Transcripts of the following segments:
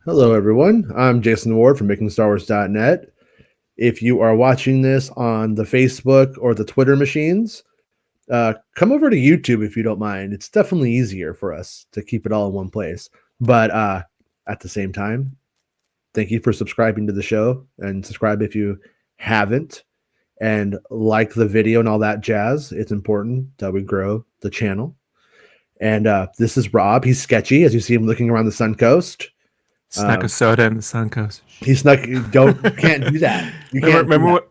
Hello, everyone. I'm Jason Ward from MakingStarWars.net. If you are watching this on the Facebook or the Twitter machines, come over to YouTube if you don't mind. It's definitely easier for us to keep it all in one place. But at the same time, thank you for subscribing to the show, and subscribe if you haven't, and like the video and all that jazz. It's important that we grow the channel. And this is Rob. He's sketchy, as you see him looking around the Sun Coast. Snuck a soda in the Sun Coast. He snuck. Can't do that. You remember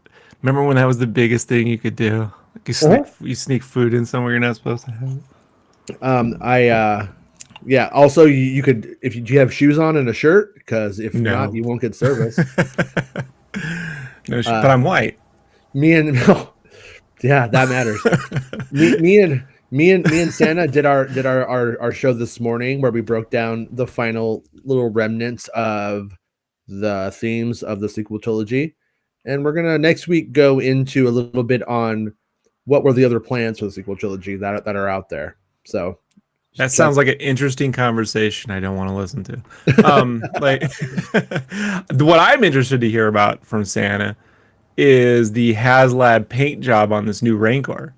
when that was the biggest thing you could do? Like you sneak food in somewhere you're not supposed to have. Yeah. Also, you could, if you have shoes on and a shirt, because if not, you won't get service. No, but I'm white. Yeah, that matters. Me and Santa did our show this morning where we broke down the final little remnants of the themes of the sequel trilogy. And we're going to next week go into a little bit on what were the other plans for the sequel trilogy that are out there. So that sounds like an interesting conversation I don't want to listen to. What I'm interested to hear about from Santa is the Hazlab paint job on this new Rancor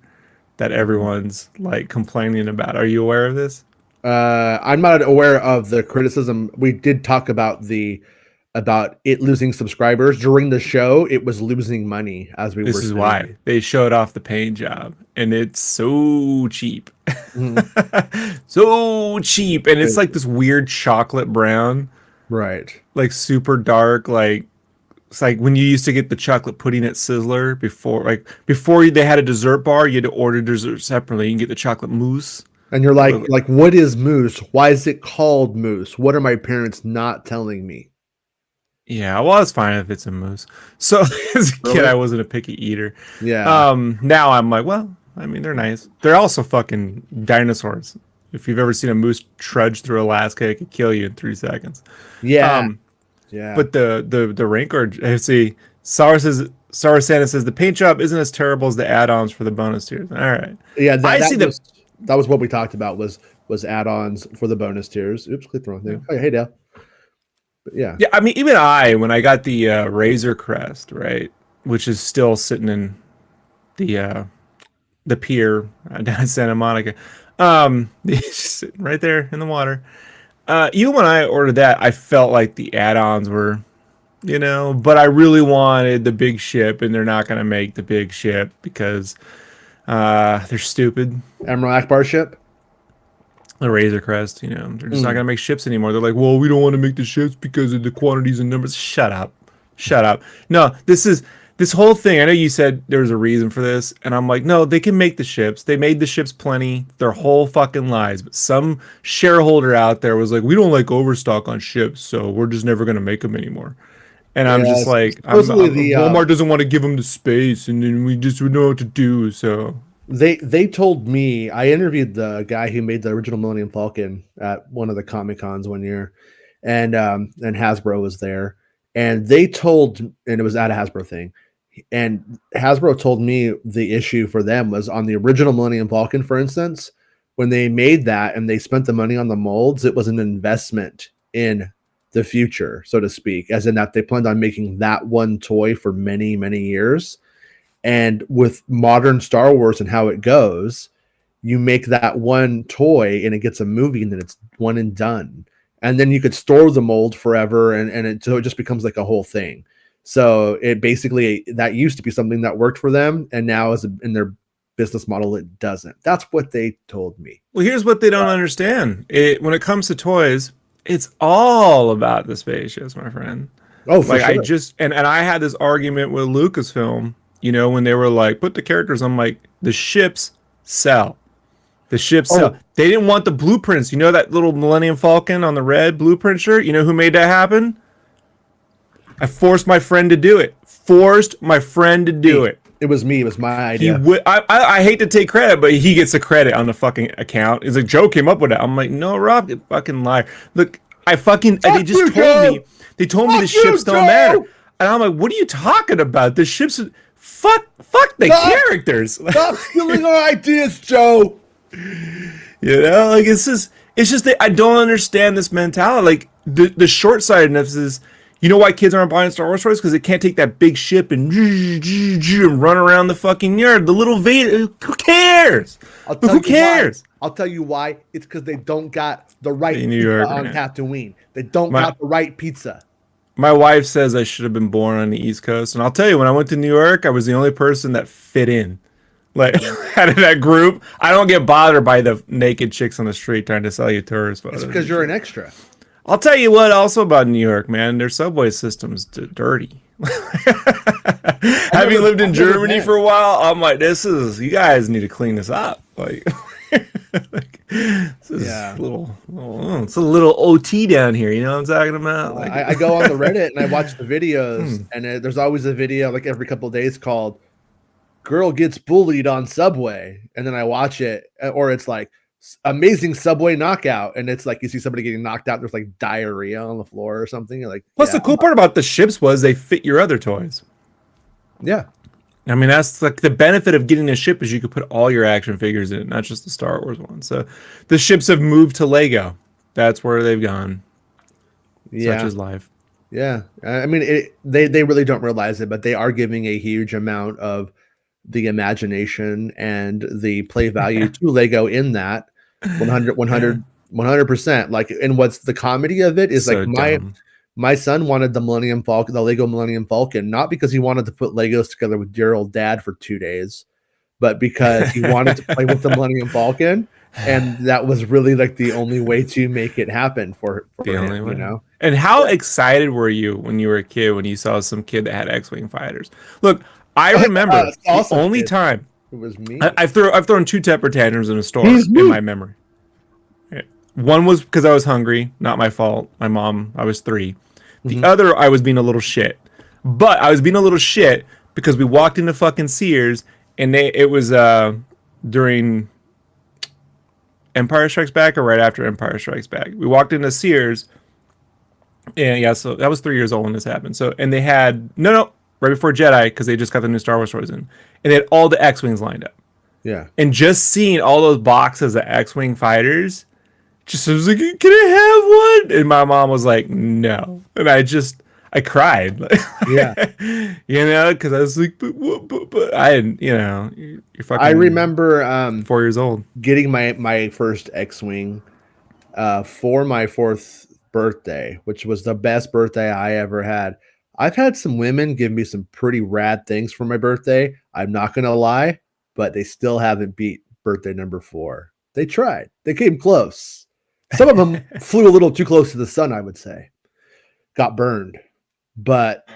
that everyone's like complaining about. Are you aware of this? I'm not aware of the criticism. We did talk about it losing subscribers during the show. It was losing money as we were. This is why they showed off the paint job, and it's so cheap. So cheap, and it's like this weird chocolate brown, right? Like super dark, like it's like when you used to get the chocolate pudding at Sizzler before they had a dessert bar, you had to order dessert separately. You can get the chocolate mousse. And you're like, what is mousse? Why is it called mousse? What are my parents not telling me? Yeah, well, it's fine if it's a mousse. So as a kid, I wasn't a picky eater. Yeah. Now I'm like, well, I mean, they're nice. They're also fucking dinosaurs. If you've ever seen a moose trudge through Alaska, it could kill you in 3 seconds. Yeah. Yeah. But the Rancor, see, Star Santa says the paint job isn't as terrible as the add-ons for the bonus tiers. All right. Yeah, that was what we talked about was add-ons for the bonus tiers. Oops, clicked the wrong thing. Oh, hey, Dale. But yeah. Yeah, I mean, even when I got the Razor Crest, right, which is still sitting in the pier down in Santa Monica, it's just sitting right there in the water. Even when I ordered that, I felt like the add-ons were, but I really wanted the big ship, and they're not going to make the big ship because they're stupid. Admiral Akbar ship? The Razor Crest, they're just not going to make ships anymore. They're like, well, we don't want to make the ships because of the quantities and numbers. Shut up. No, this whole thing, I know you said there was a reason for this, and I'm like, no, they can make the ships. They made the ships plenty their whole fucking lives. But some shareholder out there was like, we don't like overstock on ships, so we're just never going to make them anymore. And I'm just like, Walmart doesn't want to give them the space, and then we know what to do, so... They told me, I interviewed the guy who made the original Millennium Falcon at one of the Comic Cons one year, and Hasbro was there, and they told, and it was at a Hasbro thing, and Hasbro told me the issue for them was on the original Millennium Falcon, for instance, when they made that and they spent the money on the molds, it was an investment in the future, so to speak, as in that they planned on making that one toy for many, many years. And with modern Star Wars and how it goes, you make that one toy and it gets a movie and then it's one and done. And then you could store the mold forever so it just becomes like a whole thing. So it basically, that used to be something that worked for them. And now in their business model, it doesn't. That's what they told me. Well, here's what they don't understand. When it comes to toys, it's all about the spaceships, my friend. Oh, for sure. I just, and I had this argument with Lucasfilm, when they were like, put the characters, I'm like, the ships sell. The ships sell. They didn't want the blueprints. That little Millennium Falcon on the red blueprint shirt? You know who made that happen? I forced my friend to do it. It was me. It was my idea. I hate to take credit, but he gets the credit on the fucking account. It's like, Joe came up with it. I'm like, no, Rob, you fucking liar. Look, they just told me. They told me the ships don't matter. And I'm like, what are you talking about? The ships... Fuck the characters. Stop stealing our ideas, Joe. It's just that I don't understand this mentality. Like, the short-sightedness is, you know why kids aren't buying Star Wars toys? Because they can't take that big ship and run around the fucking yard. The little Vader, who cares? Who cares? I'll tell you why. It's because they don't got the right In New pizza York, on man. Tatooine. They don't got the right pizza. My wife says I should have been born on the East Coast, and I'll tell you, when I went to New York, I was the only person that fit in. Like, out of that group, I don't get bothered by the naked chicks on the street trying to sell you tourist photos. It's because you're an extra. I'll tell you what also about New York, man. Their subway system's dirty. Having lived in Germany for a while, I'm like, you guys need to clean this up. Like, this is it's a little OT down here. You know what I'm talking about? Like, I go on the Reddit and I watch the videos, and there's always a video like every couple of days called "Girl Gets Bullied on Subway," and then I watch it, or it's like amazing subway knockout, and it's like you see somebody getting knocked out. There's like diarrhea on the floor or something. You're like, plus, the cool part about the ships was they fit your other toys. Yeah. I mean, that's like the benefit of getting a ship is you could put all your action figures in it, not just the Star Wars one. So the ships have moved to Lego. That's where they've gone. Yeah. Such is life. Yeah. I mean, they really don't realize it, but they are giving a huge amount of the imagination and the play value to Lego in that 100%. Like, and what's the comedy of it is so like my son wanted the Millennium Falcon, the Lego Millennium Falcon, not because he wanted to put Legos together with dear old dad for 2 days, but because he wanted to play with the Millennium Falcon. And that was really like the only way to make it happen for him, you know? And how excited were you when you were a kid, when you saw some kid that had X-Wing fighters? Look, I remember the only time it was me. I've thrown 2 temper tantrums in a store in my memory. One was because I was hungry, not my fault. My mom, I was 3. The other, I was being a little shit. But I was being a little shit because we walked into fucking Sears, and it was during Empire Strikes Back or right after Empire Strikes Back. We walked into Sears, and so I was 3 years old when this happened. So, and they had right before Jedi, because they just got the new Star Wars toys in, and they had all the X-Wings lined up. Yeah. And just seeing all those boxes of X-Wing fighters, I was like, can I have one? And my mom was like, no. And I cried. Yeah. Because I was like, but I didn't, you're fucking. I remember 4 years old getting my first X-Wing for my 4th birthday, which was the best birthday I ever had. I've had some women give me some pretty rad things for my birthday. I'm not going to lie, but they still haven't beat birthday number 4. They tried. They came close. Some of them flew a little too close to the sun, I would say. Got burned. But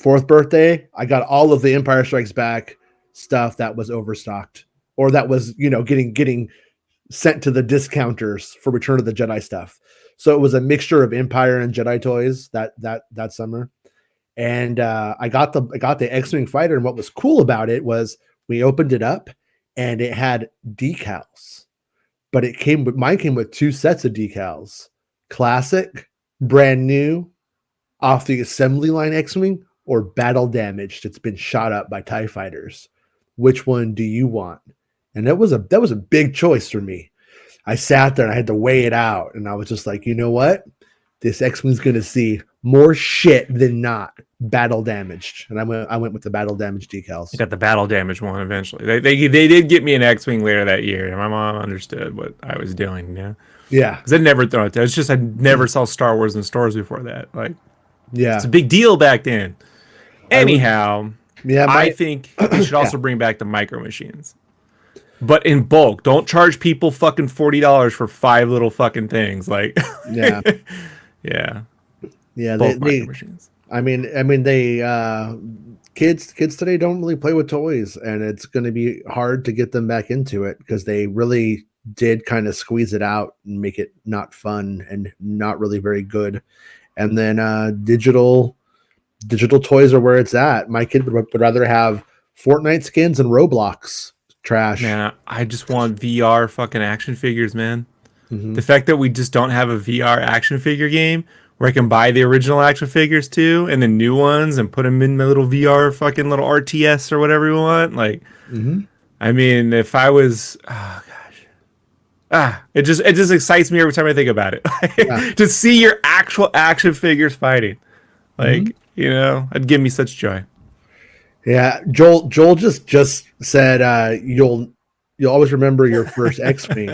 4th birthday, I got all of the Empire Strikes Back stuff that was overstocked, or that was, getting sent to the discounters for Return of the Jedi stuff. So it was a mixture of Empire and Jedi toys that summer. And I got the X-Wing Fighter, and what was cool about it was we opened it up and it had decals. But mine came with 2 sets of decals. Classic, brand new, off the assembly line X-Wing, or battle damaged. It's been shot up by TIE fighters. Which one do you want? And that was a big choice for me. I sat there and I had to weigh it out. And I was just like, you know what? This X-Wing's going to see more shit than not battle damaged. And I went with the battle damaged decals. You got the battle damaged one eventually. They did get me an X-Wing later that year, and my mom understood what I was doing. Yeah, because I never thought that. It's just I never saw Star Wars in stores before that. Like, it's a big deal back then. Anyhow, I think you should also bring back the micro machines, but in bulk. Don't charge people fucking $40 for 5 little fucking things. Like, yeah. Bulk micro machines. I mean, they kids today don't really play with toys, and it's going to be hard to get them back into it because they really did kind of squeeze it out and make it not fun and not really very good. And then digital toys are where it's at. My kid would rather have Fortnite skins and Roblox. Trash. Man, I just want VR fucking action figures, man. The fact that we just don't have a VR action figure game where I can buy the original action figures too, and the new ones, and put them in my little VR fucking little RTS or whatever you want. Like, I mean, if I was, It just excites me every time I think about it. Yeah. To see your actual action figures fighting, Mhm. it'd give me such joy. Yeah, Joel just said you'll always remember your first X-wing,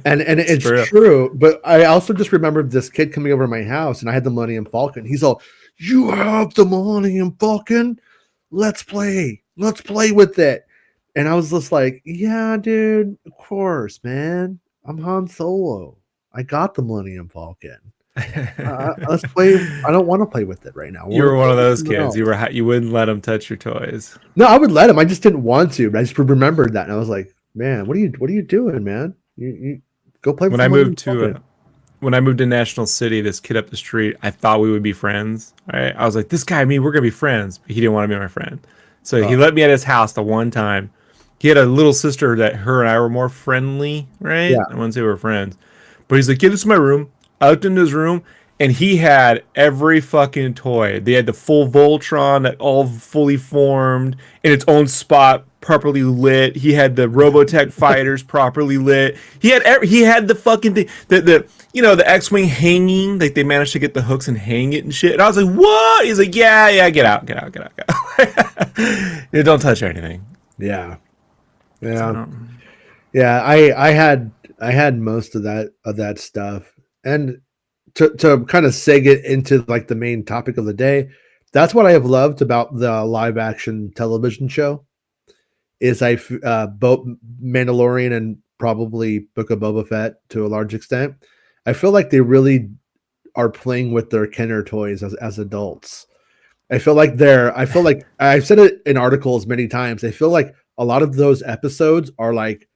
and It's it's true. true. But I also just remembered this kid coming over to my house, and I had the Millennium Falcon. He's all, "You have the Millennium Falcon? Let's play with it." And I was just like, "Yeah, dude, of course, man. I'm Han Solo. I got the Millennium Falcon. Let's play. I don't want to play with it right now. I You want to were play one of with those something kids. else." You wouldn't let them touch your toys. No, I would let him. I just didn't want to. But I just remembered that, and I was like, "Man, what are you doing, man? You go play with When the I Millennium moved to Falcon." when I moved to National City, this kid up the street, I thought we would be friends. Right? I was like, this guy and me, we're gonna be friends. But he didn't want to be my friend, so he Oh, let me at his house the one time. He had a little sister that her and I were more friendly, right? yeah, I wouldn't say we were friends, but he's like, "Yeah, this is my room." I looked into his room, and he had every fucking toy. They had the full Voltron that all fully formed in its own spot, properly lit. He had the Robotech fighters properly lit. He had the fucking thing, the X-wing hanging, like they managed to get the hooks and hang it and shit. And I was like, "What?" He's like, "Yeah, get out, get out, get out, get out." Yeah, don't touch anything. yeah, So I yeah, don't. yeah. I had most of that stuff, and to kind of seg it into like the main topic of the day, that's what I have loved about the live action television show is both Mandalorian and probably Book of Boba Fett to a large extent. I feel like they really are playing with their Kenner toys as adults. I feel like I've said it in articles many times. I feel like a lot of those episodes are like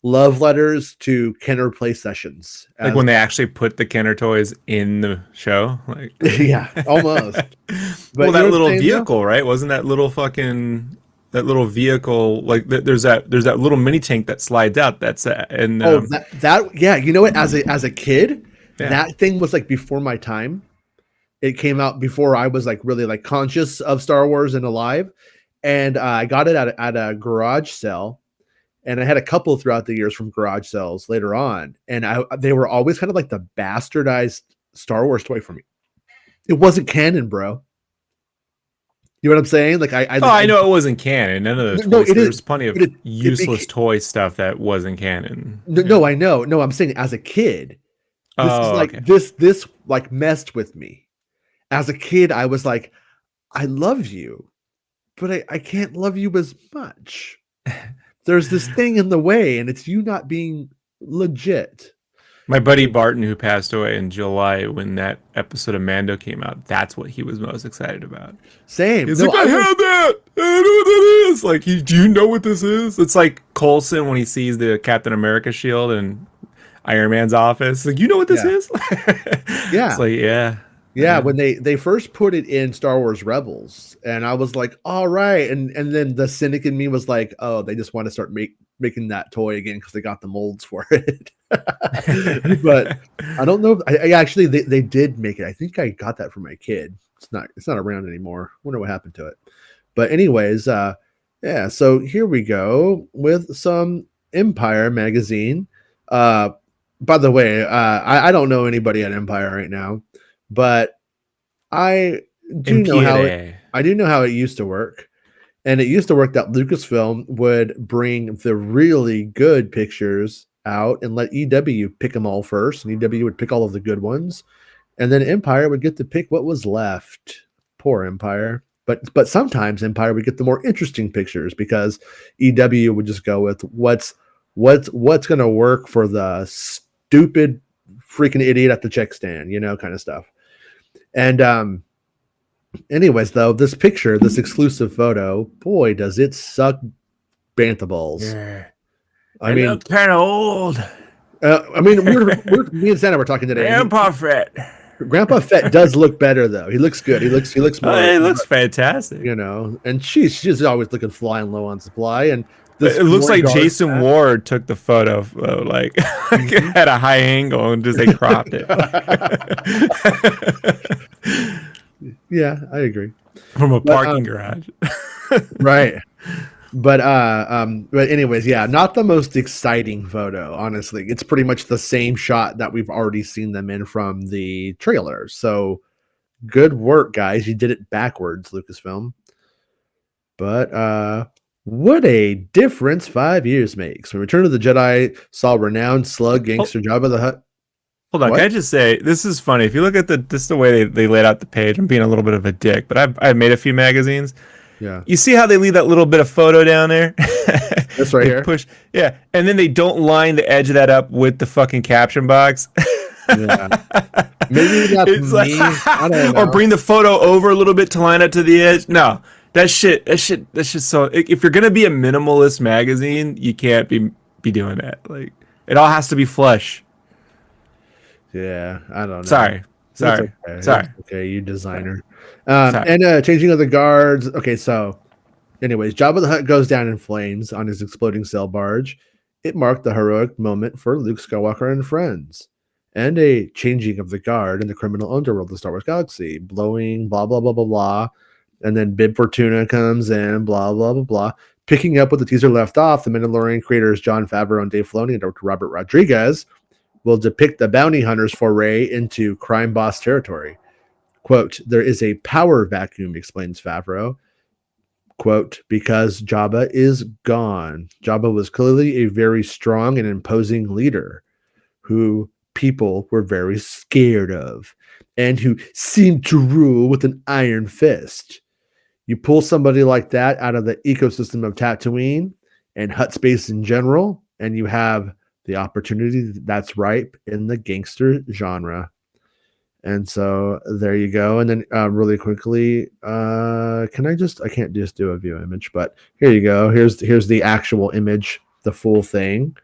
love letters to Kenner play sessions. Like As when they actually put the Kenner toys in the show, like. yeah, almost. Well, But you know that what I'm little saying though? vehicle, right? Wasn't that little vehicle like there's that little mini tank that slides out. That's and Oh, that yeah, you know what? As a kid, yeah. that thing was like before my time. It came out before I was like really like conscious of Star Wars and alive, and I got it at a garage sale, and I had a couple throughout the years from garage sales later on, and they were always kind of like the bastardized Star Wars toy for me. It wasn't canon, bro. You know what I'm saying? Like Oh, I know it wasn't canon. None of the no, toys. it is, There's plenty but of it useless became toy stuff that wasn't canon. no, Yeah. no, I know, no, I'm saying as a kid, this is Oh, like okay. this like messed with me. As a kid, I was like, I love you, but I can't love you as much. There's this thing in the way, and it's you not being legit. My buddy Barton, who passed away in July when that episode of Mando came out, that's what he was most excited about. Same. He's No, like, I I was had that. I know what that is. Like, do you know what this is? It's like Coulson when he sees the Captain America shield in Iron Man's office. Like, you know what this yeah. is? It's Yeah. like, yeah. Yeah, when they first put it in Star Wars Rebels, and I was like, "All right," and then the cynic in me was like, "Oh, they just want to start making that toy again because they got the molds for it." But I don't know. I actually they did make it. I think I got that for my kid. It's not around anymore. Wonder what happened to it. But anyways, yeah. So here we go with some Empire magazine. Uh, by the way, I don't know anybody at Empire right now, but I do know how it. Empire. I do know how it used to work, and it used to work that Lucasfilm would bring the really good pictures out and let EW pick them all first, and EW would pick all of the good ones, and then Empire would get to pick what was left. Poor Empire. But sometimes Empire would get the more interesting pictures because EW would just go with what's going to work for the stupid freaking idiot at the check stand, kind of stuff. And anyways, though, this picture, this exclusive photo, boy, does it suck bantha balls. Yeah. I mean, kind of old. Me and Santa were talking today. And Grandpa Fett. Grandpa Fett does look better though. He looks good. He looks more. Oh, it looks fantastic. And she's always looking flying low on supply. And this It looks like guard Jason hat- Ward took the photo, like at a high angle and just they cropped it Yeah, I agree. from a parking garage. Right. But anyways, yeah, not the most exciting photo, honestly. It's pretty much the same shot that we've already seen them in from the trailer. So good work, guys. You did it backwards, Lucasfilm. But what a difference 5 years makes. When Return of the Jedi saw renowned slug gangster Jabba the Hutt. Hold on, What? can I just say this is funny? If you look at the way they laid out the page, I'm being a little bit of a dick, but I've made a few magazines. Yeah. You see how they leave that little bit of photo down there? This right They here? push, yeah, and then they don't line the edge of that up with the fucking caption box. Yeah. Maybe that's It's like, me. I don't know. or bring the photo over a little bit to line it to the edge. No, that's just so. If you're gonna be a minimalist magazine, you can't be doing that. Like, it all has to be flush. Yeah, I don't know. Sorry. It's okay. It's Sorry. okay, you designer. Sorry. And changing of the guards. Okay, so anyways, Jabba the Hutt goes down in flames on his exploding sail barge. It marked the heroic moment for Luke Skywalker and friends. And a changing of the guard in the criminal underworld of the Star Wars galaxy, blowing blah blah blah blah blah. And then Bib Fortuna comes in, blah blah blah blah. Picking up what the teaser left off, the Mandalorian creators Jon Favreau and Dave Filoni and Dr. Robert Rodriguez will depict the bounty hunter's foray into crime boss territory. Quote, there is a power vacuum, explains Favreau. Quote, because Jabba is gone. Jabba was clearly a very strong and imposing leader who people were very scared of and who seemed to rule with an iron fist. You pull somebody like that out of the ecosystem of Tatooine and Hutt space in general, and you have the opportunity that's ripe in the gangster genre. And so there you go. And then really quickly, I can't just do a view image, but here you go. Here's the actual image, the full thing.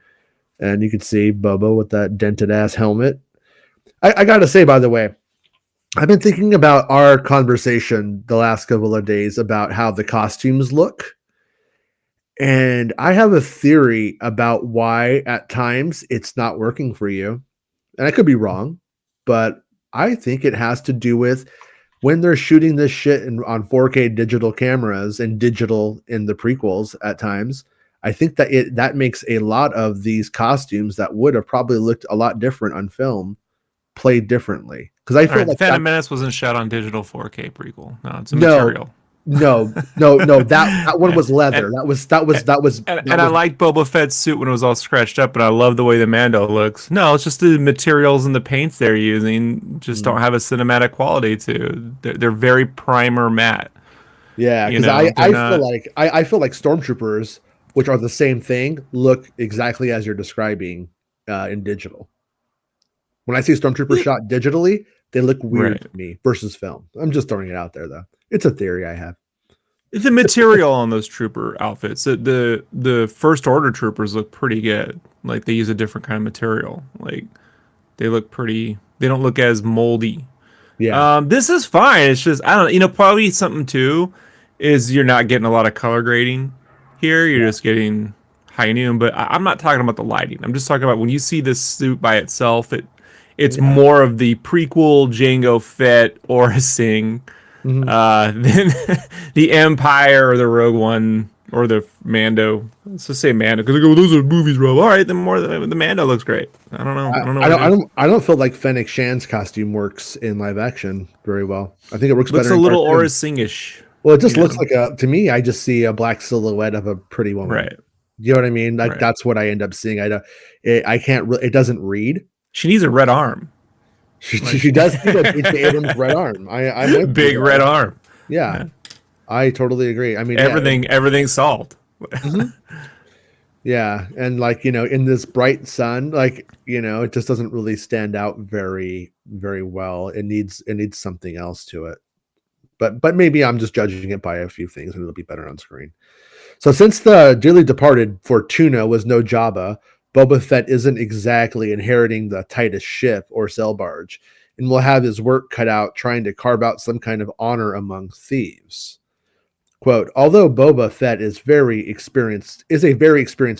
And you can see Boba with that dented ass helmet. I got to say, by the way, I've been thinking about our conversation the last couple of days about how the costumes look. And I have a theory about why at times it's not working for you. And I could be wrong, but I think it has to do with when they're shooting this shit on 4K digital cameras and digital in the prequels at times. I think that makes a lot of these costumes that would have probably looked a lot different on film played differently. Because I feel like Phantom Menace wasn't shot on digital 4K prequel. No, it's a no, material. No. That one was leather. That was. I liked Boba Fett's suit when it was all scratched up, and I love the way the Mando looks. No, it's just the materials and the paints they're using just don't have a cinematic quality to. They're very primer matte. Yeah, because I feel like stormtroopers, which are the same thing, look exactly as you're describing in digital. When I see stormtrooper shot digitally, they look weird to me versus film. I'm just throwing it out there, though. It's a theory I have. The material on those trooper outfits, the First Order troopers look pretty good. Like they use a different kind of material. Like they look pretty. They don't look as moldy. Yeah. This is fine. It's just I don't. Probably something too is you're not getting a lot of color grading here. You're just getting high noon. But I'm not talking about the lighting. I'm just talking about when you see this suit by itself. It's more of the prequel Jango Fett or Sing. Than the Empire or the Rogue One or the Mando. Let's just say Mando because those are movies, Rob. All right, then the Mando looks great. I don't know. I don't feel like Fennec Shan's costume works in live action very well. I think it works looks better. Looks a little Aura Singh-ish. Well, it just looks like to me. I just see a black silhouette of a pretty woman. Right. You know what I mean? Like that's what I end up seeing. I can't. It doesn't read. She needs a red arm. She does need a J.J. Abrams red arm. I'm big red arm. Yeah, I totally agree. I mean, everything's solved. Yeah, and in this bright sun, it just doesn't really stand out very, very well. It needs something else to it. But maybe I'm just judging it by a few things, and it'll be better on screen. So since the dearly departed Fortuna was no Jabba, Boba Fett isn't exactly inheriting the tightest ship or sail barge, and will have his work cut out trying to carve out some kind of honor among thieves. Quote, although Boba Fett is a very experienced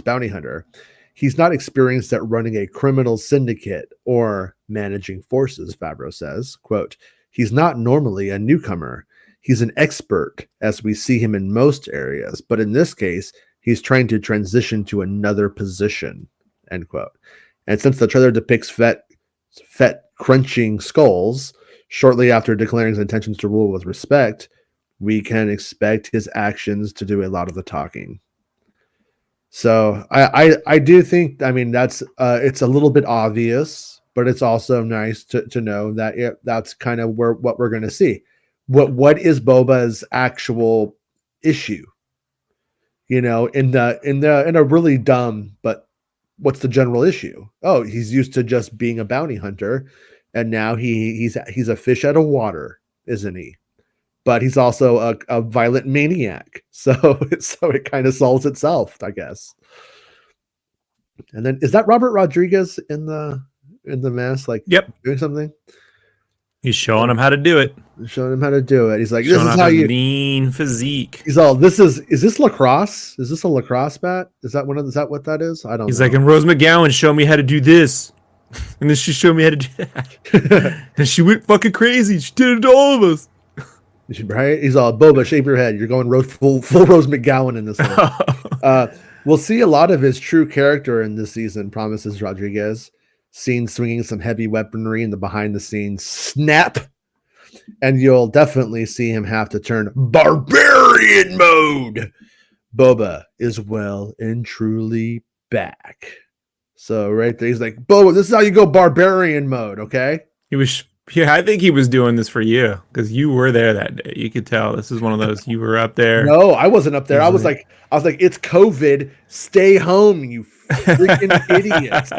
bounty hunter, he's not experienced at running a criminal syndicate or managing forces, Favreau says. Quote, he's not normally a newcomer. He's an expert, as we see him in most areas, but in this case, he's trying to transition to another position, end quote. And since the trailer depicts Fett crunching skulls shortly after declaring his intentions to rule with respect, we can expect his actions to do a lot of the talking. So I do think, I mean, that's it's a little bit obvious, but it's also nice to know that that's kind of what we're going to see. What is Boba's actual issue? You know, in a really dumb, but what's the general issue? Oh, he's used to just being a bounty hunter, and now he's a fish out of water, isn't he? But he's also a violent maniac. So it kind of solves itself, I guess. And then is that Robert Rodriguez in the mask, like doing something? He's showing him how to do it. Showing him how to do it. He's like, showing this is how you lean physique. He's all, is this lacrosse? Is this a lacrosse bat? Is that what that is? I don't know. He's like, and Rose McGowan showed me how to do this. And then she showed me how to do that. And she went fucking crazy. She did it to all of us. Right? He's all, Boba, shave your head. You're going full Rose McGowan in this one. We'll see a lot of his true character in this season, promises Rodriguez. Seen swinging some heavy weaponry in the behind-the-scenes snap. And you'll definitely see him have to turn barbarian mode. Boba is well and truly back. So right there, he's like, Boba, this is how you go barbarian mode, okay? I think he was doing this for you because you were there that day. You could tell this is one of those, you were up there. No, I wasn't up there. I was like, it's COVID. Stay home, you freaking idiots.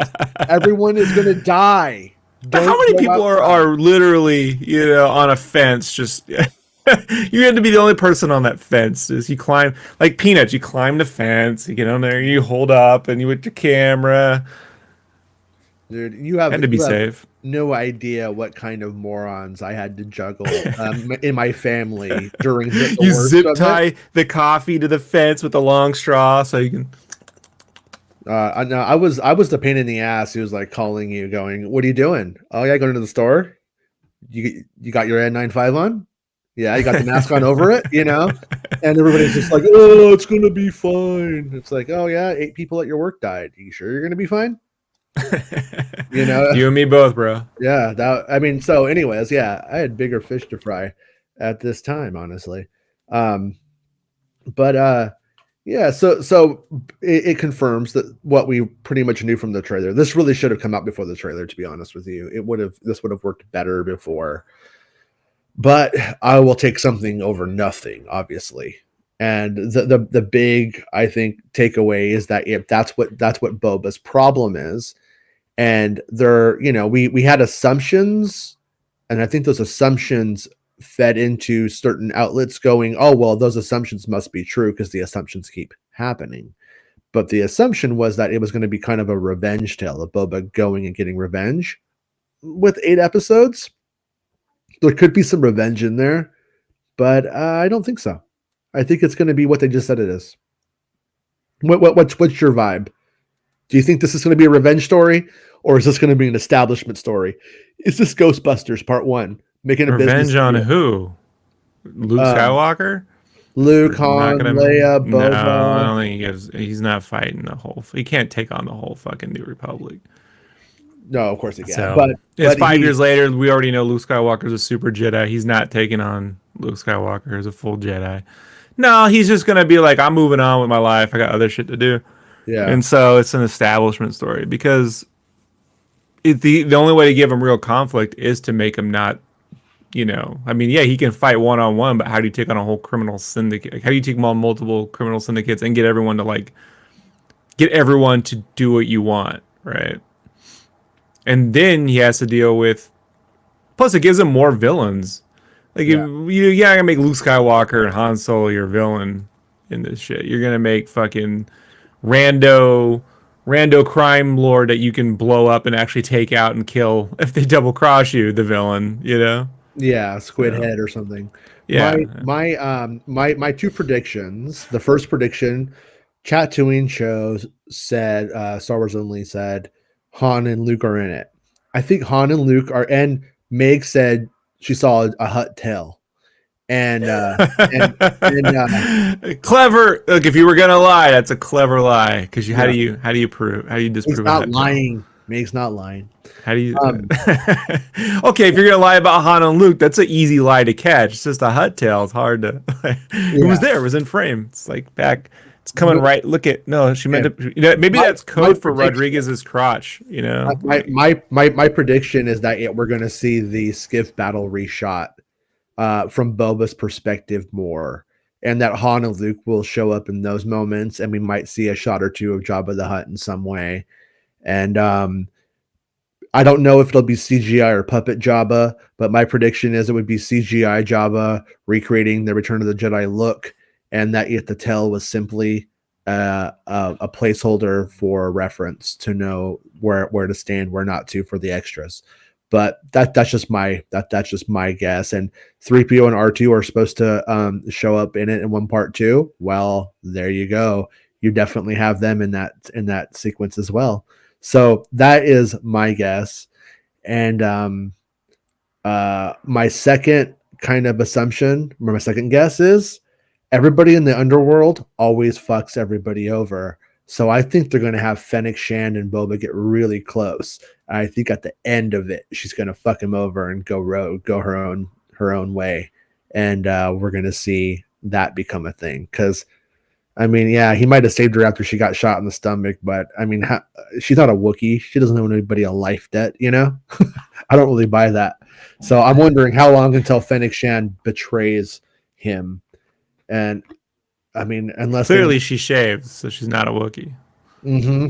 Everyone is going to die. How many people are literally, on a fence? Just you had to be the only person on that fence. Just you climb like Peanuts. You climb the fence. You get on there. You hold up, and you with your camera. Dude, you had to be safe. No idea what kind of morons I had to juggle in my family during the you zip tie the coffee to the fence with a long straw so you can. No, I was the pain in the ass. He was like calling you, going, "What are you doing? Oh yeah, going to the store. You got your N95 on? Yeah, you got the mask on over it, And everybody's just like, "Oh, it's gonna be fine." It's like, "Oh yeah, 8 people at your work died. Are you sure you're gonna be fine?" You and me both, bro. Yeah, so anyways, yeah, I had bigger fish to fry at this time, honestly. Yeah, so it confirms that what we pretty much knew from the trailer. This really should have come out before the trailer, to be honest with you. This would have worked better before. But I will take something over nothing, obviously. And the big, I think, takeaway is that that's what Boba's problem is. And we had assumptions, and I think those assumptions fed into certain outlets going, oh, well, those assumptions must be true because the assumptions keep happening. But the assumption was that it was going to be kind of a revenge tale of Boba going and getting revenge with 8 episodes. There could be some revenge in there, but I don't think so. I think it's going to be what they just said it is. What's your vibe? Do you think this is going to be a revenge story, or is this going to be an establishment story? Is this Ghostbusters Part 1? Making a revenge on who? Luke Skywalker? Luke, Han, Leia, Boba. No, I don't think he's not fighting the whole. He can't take on the whole fucking New Republic. No, of course he can. So, but it's 5 years later. We already know Luke Skywalker's a super Jedi. He's not taking on Luke Skywalker as a full Jedi. No, he's just gonna be like, I'm moving on with my life. I got other shit to do. Yeah. And so it's an establishment story because the only way to give him real conflict is to make him not, I mean, yeah, he can fight one-on-one, but how do you take on a whole criminal syndicate? Like, how do you take on multiple criminal syndicates and get everyone to do what you want, right? And then he has to deal with, plus it gives him more villains. Like, you're gonna make Luke Skywalker and Han Solo your villain in this shit. You're gonna make fucking rando crime lord that you can blow up and actually take out and kill if they double cross you, the villain, Yeah, Squid Head or something. Yeah. My 2 predictions. The first prediction, Tatooine show said, Star Wars Only said, Han and Luke are in it. I think Han and Luke are, and Meg said she saw a Hut tail. and and Clever. Look, if you were gonna lie, that's a clever lie. Because yeah, how do you he's disprove a not hut tale? lying. Meg's not lying. How do you? Um, Okay, if you're gonna lie about Han and Luke, that's an easy lie to catch. It's just a hut tale. It's hard to. It was yeah, there. It was in frame. It's like back. It's coming but right. Look at no. She meant okay, to. You know, maybe that's my code for prediction. Rodriguez's crotch. You know, like My prediction is that we're going to see the skiff battle reshot from Boba's perspective more, and that Han and Luke will show up in those moments, and we might see a shot or two of Jabba the Hutt in some way. And I don't know if it'll be CGI or puppet Jabba, but my prediction is it would be CGI Jabba recreating the Return of the Jedi look, and that yet the tail was simply a placeholder for reference to know where to stand, where not to for the extras. But that's just my guess. And 3PO and R2 are supposed to show up in it in one part too. Well, there you go. You definitely have them in that sequence as well. So that is my guess. And my second kind of assumption, or my second guess is everybody in the underworld always fucks everybody over. So I think they're going to have Fennec Shand and Boba get really close. I think at the end of it, she's going to fuck him over and go her own way, and we're going to see that become a thing. Because I mean, yeah, he might have saved her after she got shot in the stomach, but I mean, she's not a Wookiee. She doesn't owe anybody a life debt, you know? I don't really buy that. So I'm wondering how long until Fennec Shand betrays him. And I mean, unless clearly she shaves, so she's not a Wookiee. Mm-hmm.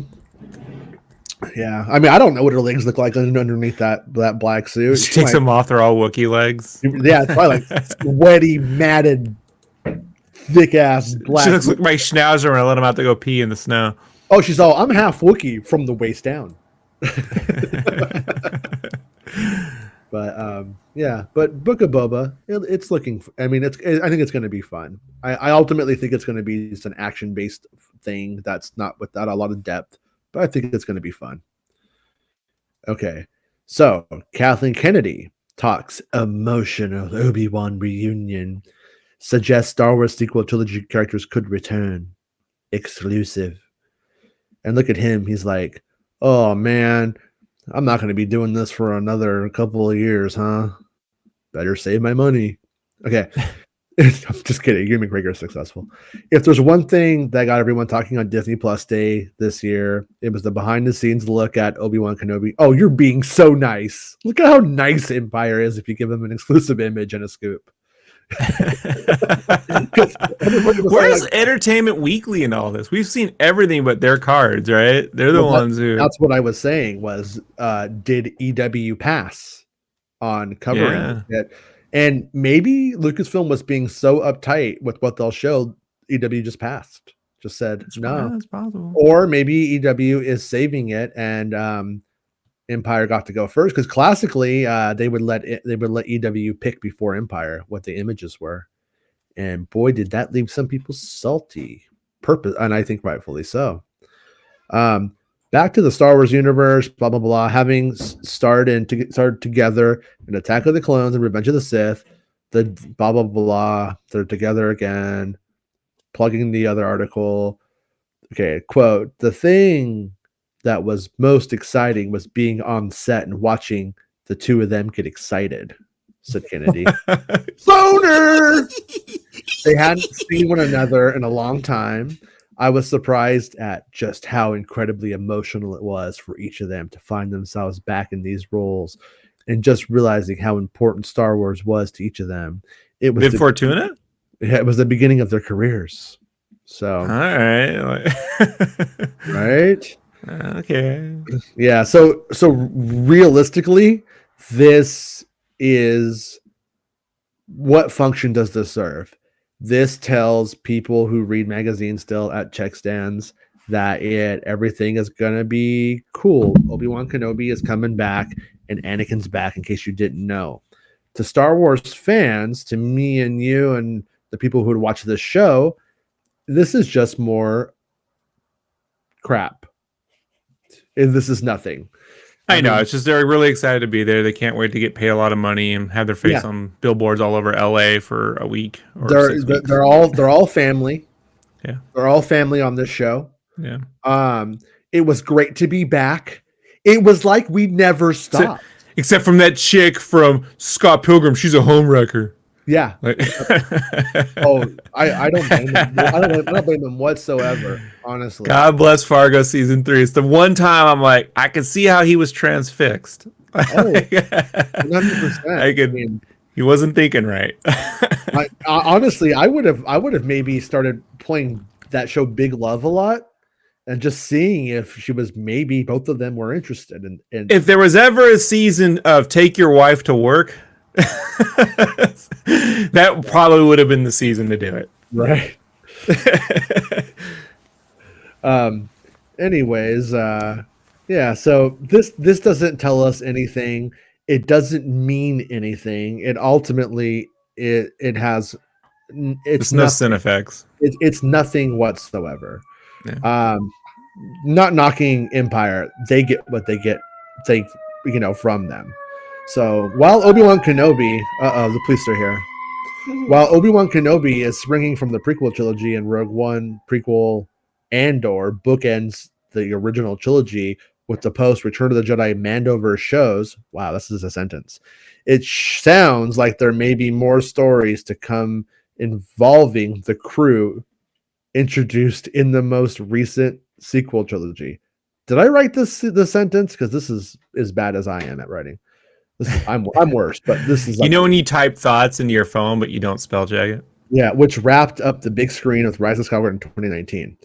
Yeah, I mean, I don't know what her legs look like underneath that black suit. She takes them off; they're all Wookiee legs. Yeah, it's probably like sweaty, matted, thick ass black. She looks like my Schnauzer when I let him out to go pee in the snow. Oh, she's all, I'm half Wookiee from the waist down. But yeah, but Book of Boba, it's looking. I mean, I think it's going to be fun. I ultimately think it's going to be just an action based thing that's not without a lot of depth, but I think it's going to be fun. Okay, so Kathleen Kennedy talks emotional Obi-Wan reunion, suggests Star Wars sequel trilogy characters could return, exclusive. And look at him, he's like, oh man, I'm not going to be doing this for another couple of years, huh? Better save my money. Okay. I'm just kidding. Ewan McGregor is successful. If there's one thing that got everyone talking on Disney Plus Day this year, it was the behind the scenes look at Obi-Wan Kenobi. Oh, you're being so nice. Look at how nice Empire is if you give them an exclusive image and a scoop. Where's like, Entertainment Weekly in all this? We've seen everything but their cards, right? They're the ones who. That's what I was saying was, did EW pass on covering it? And maybe Lucasfilm was being so uptight with what they'll show, EW just passed. Just said that's no. That's possible. Or maybe EW is saving it and Empire got to go first, because classically they would let EW pick before Empire what the images were. And boy, did that leave some people salty. And I think rightfully so. Back to the Star Wars universe, blah blah blah. Having started together in Attack of the Clones and Revenge of the Sith, the blah blah blah. They're together again. Plugging the other article. Okay, quote: the thing that was most exciting was being on set and watching the two of them get excited, said Kennedy. Boner! They hadn't seen one another in a long time. I was surprised at just how incredibly emotional it was for each of them to find themselves back in these roles, and just realizing how important Star Wars was to each of them. It was Viv Fortuna? It was the beginning of their careers. So, all right. Right? Okay. Yeah, so realistically, this is, what function does this serve? This tells people who read magazines still at check stands that everything is gonna be cool. Obi-Wan Kenobi is coming back and Anakin's back, in case you didn't know. To Star Wars fans, to me and you and the people who would watch this show, this is just more crap. This is nothing. I know. It's just they're really excited to be there. They can't wait to get paid a lot of money and have their face on billboards all over LA for a week or 6 weeks. They're all family. Yeah. They're all family on this show. Yeah. It was great to be back. It was like we never stopped. Except from that chick from Scott Pilgrim. She's a homewrecker. Yeah. Like, I don't blame them. I don't blame them whatsoever, honestly. God bless Fargo season 3. It's the one time I'm like, I could see how he was transfixed. 100%. He wasn't thinking right. Honestly, I would have maybe started playing that show Big Love a lot and just seeing if she was, maybe both of them were interested in. If there was ever a season of Take Your Wife to Work, that probably would have been the season to do it. Right. Anyways, yeah, so this doesn't tell us anything. It doesn't mean anything. It ultimately it has it's no sin effects. It's nothing whatsoever. Yeah. Not knocking Empire. They get what they get from them. So while ObiWan Kenobi, the police are here. While ObiWan Kenobi is springing from the prequel trilogy and Rogue One prequel Andor bookends the original trilogy with the post Return of the Jedi Mandoverse shows. Wow, this is a sentence. It sounds like there may be more stories to come involving the crew introduced in the most recent sequel trilogy. Did I write the sentence? Because this is as bad as I am at writing. I'm worse, but this is... when you type thoughts into your phone, but you don't spell check it? Yeah, which wrapped up the big screen with Rise of Skywalker in 2019.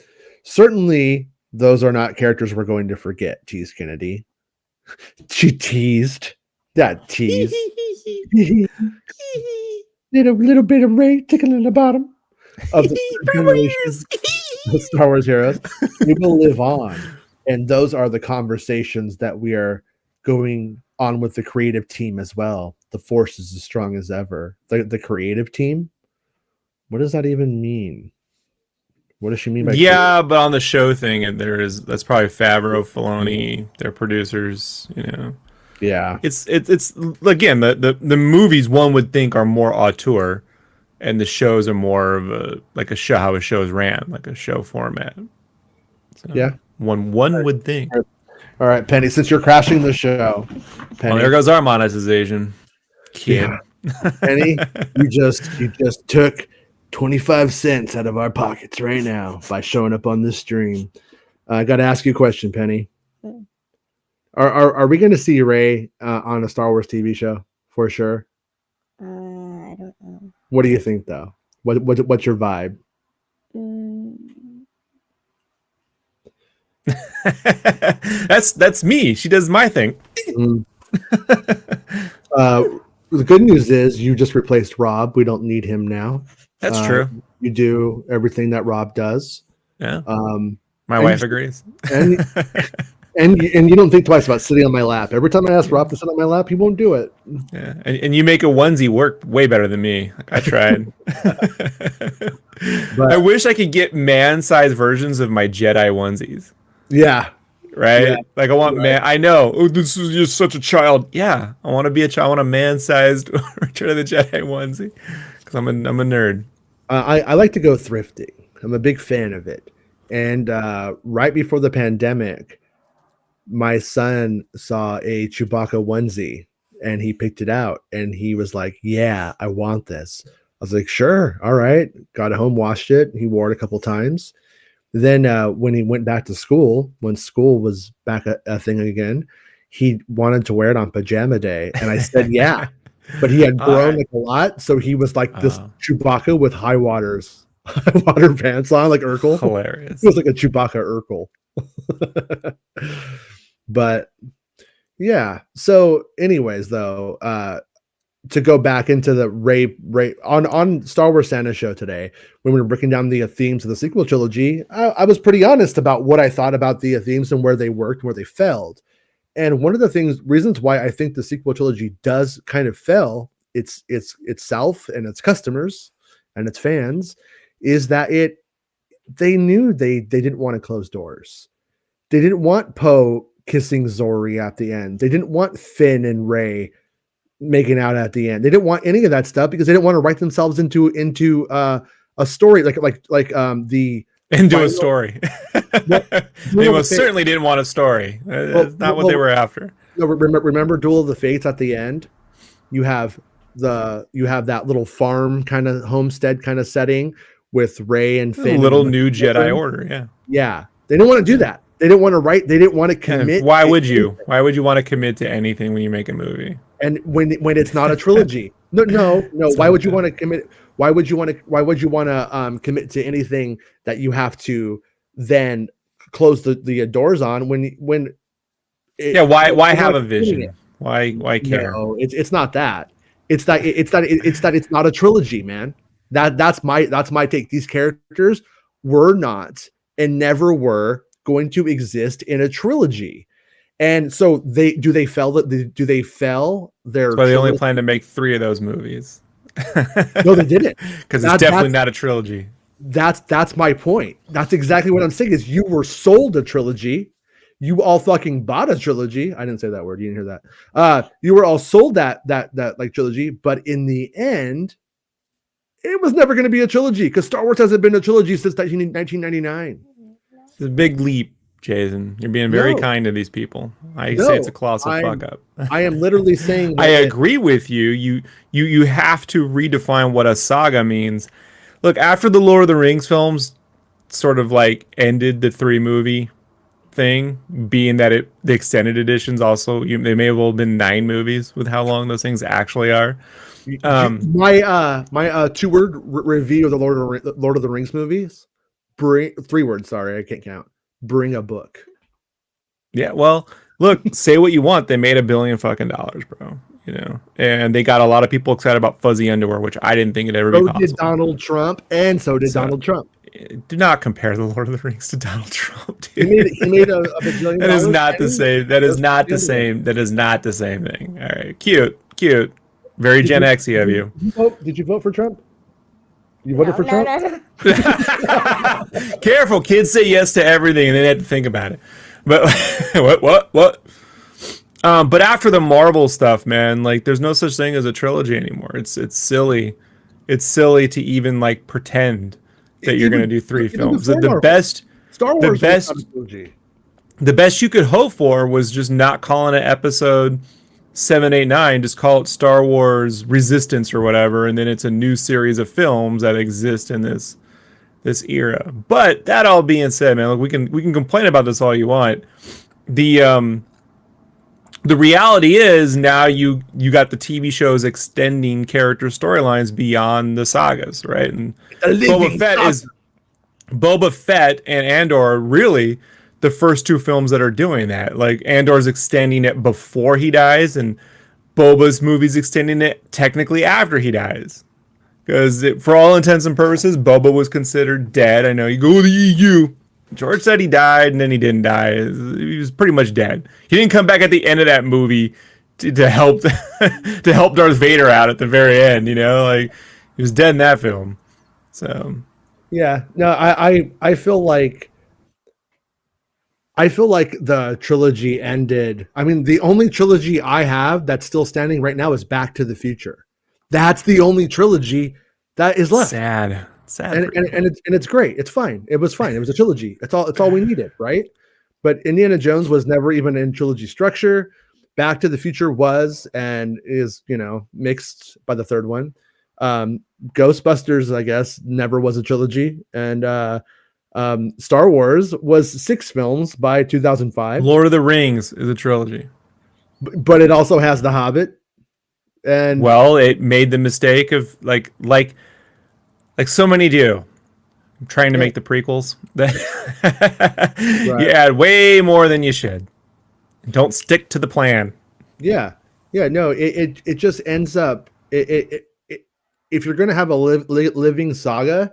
Certainly, those are not characters we're going to forget, teased Kennedy. She teased. That tease. little bit of Rey tickling in the bottom of the Star Wars heroes. We will live on. And those are the conversations that we are going on with the creative team as well. The Force is as strong as ever. The creative team? What does that even mean? What does she mean by creative? But on the show thing, that's probably Favreau, Filoni, their producers, Yeah. It's again, the movies one would think are more auteur, and the shows are more of a show, how a show is ran, like a show format. So yeah. One would think. All right, Penny, since you're crashing the show. Penny. Well, there goes our monetization. Kid. Yeah. Penny, you just took 25 cents out of our pockets right now by showing up on this stream. I got to ask you a question, Penny. Are we going to see Rey on a Star Wars TV show for sure? I don't know. What do you think, though? What's your vibe? That's me. She does my thing. The good news is you just replaced Rob. We don't need him now. That's true. You do everything that Rob does. Yeah. My wife agrees. And you don't think twice about sitting on my lap. Every time I ask Rob to sit on my lap, he won't do it. Yeah, and you make a onesie work way better than me. I tried. But I wish I could get man-sized versions of my Jedi onesies. Yeah. Right? Yeah. Like I want man. I know. Oh, this is just such a child. Yeah, I want to be a child. I want a man-sized Return of the Jedi onesie because I'm a nerd. I like to go thrifting. I'm a big fan of it. And right before the pandemic, my son saw a Chewbacca onesie and he picked it out and he was like, yeah, I want this. I was like, sure. All right. Got it home, washed it. He wore it a couple times. Then when he went back to school, when school was back a thing again, he wanted to wear it on pajama day. And I said, yeah, but he had grown like a lot. So he was like this Chewbacca with high water pants on, like Urkel. Hilarious. He was like a Chewbacca Urkel. But yeah. So anyways, though, to go back into the Rey on Star Wars Santa show today, when we were breaking down the themes of the sequel trilogy, I was pretty honest about what I thought about the themes and where they worked, where they failed. And one of the reasons why I think the sequel trilogy does kind of fail, it's itself and its customers and its fans, is that they knew they didn't want to close doors. They didn't want Poe kissing Zori at the end. They didn't want Finn and Rey making out at the end. They didn't want any of that stuff because they didn't want to write themselves into a story like the into final, a story. Well, They most certainly didn't want a story. That's not what they were after. No, remember Duel of the Fates at the end? You have that little farm kind of homestead kind of setting with Rey and Finn. A little new Jedi Order, yeah. Yeah. They didn't want to do that. They didn't want to write. They didn't want to commit. Why would you? Why would you want to commit to anything when you make a movie? And when it's not a trilogy, no. Why would you want to commit? Why would you want to commit to anything that you have to then close the doors on when? Why have a vision? Why care? No, it's not that. It's that it's not a trilogy, man. That's my take. These characters were not and never were going to exist in a trilogy. And so they fail their That's why they only plan to make 3 of those movies. No, they didn't. Because it's definitely not a trilogy. That's my point. That's exactly what I'm saying is you were sold a trilogy. You all fucking bought a trilogy. I didn't say that word. You didn't hear that. You were all sold that like trilogy, but in the end, it was never going to be a trilogy because Star Wars hasn't been a trilogy since 1999. It's a big leap, Jason. You're being very kind to these people. I say it's a colossal fuck up. I am literally saying that I agree with you. You have to redefine what a saga means. Look, after the Lord of the Rings films sort of like ended the 3-movie thing, being that the extended editions also they may have all been 9 movies with how long those things actually are. My 2-word review of the Lord of the Rings movies. 3 words. Sorry, I can't count. Bring a book. Yeah, well, look, say what you want. They made $1 billion fucking dollars, bro. You know, and they got a lot of people excited about fuzzy underwear, which I didn't think it'd ever be possible. So did Donald Trump, and so did Donald Trump. Do not compare the Lord of the Rings to Donald Trump, dude. He made a $1 billion. That is not the same. That is not the same. That is not the same thing. All right, cute. Very Gen X-y of you. Did you vote for Trump? You voted for Trump? No. Careful, kids say yes to everything and they have to think about it. But what? But after the Marvel stuff, man, like there's no such thing as a trilogy anymore. It's silly. It's silly to even like pretend that you're going to do 3 films. The best Star Wars the best you could hope for was just not calling it episode 7, 8, 9, just call it Star Wars Resistance or whatever, and then it's a new series of films that exist in this era. But that all being said, man, look, we can complain about this all you want. The reality is now you got the TV shows extending character storylines beyond the sagas, right? And Boba Fett and Andor are really the first 2 films that are doing that. Like Andor's extending it before he dies, and Boba's movie's extending it technically after he dies. Because for all intents and purposes, Boba was considered dead. I know you go to the EU. George said he died, and then he didn't die. He was pretty much dead. He didn't come back at the end of that movie to help to help Darth Vader out at the very end. You know, like he was dead in that film. So yeah, no, I feel like the trilogy ended. I mean, the only trilogy I have that's still standing right now is Back to the Future. That's the only trilogy that is left. Sad. And it's great. It's fine. It was fine. It was a trilogy. It's all we needed, right? But Indiana Jones was never even in trilogy structure. Back to the Future was and is, mixed by the 3rd one. Ghostbusters, I guess, never was a trilogy, and Star Wars was 6 films by 2005. Lord of the Rings is a trilogy, but it also has The Hobbit. And well, it made the mistake of like so many do, trying to make the prequels. You add way more than you should. Don't stick to the plan. Yeah. No, it just ends up. If you're going to have a living saga,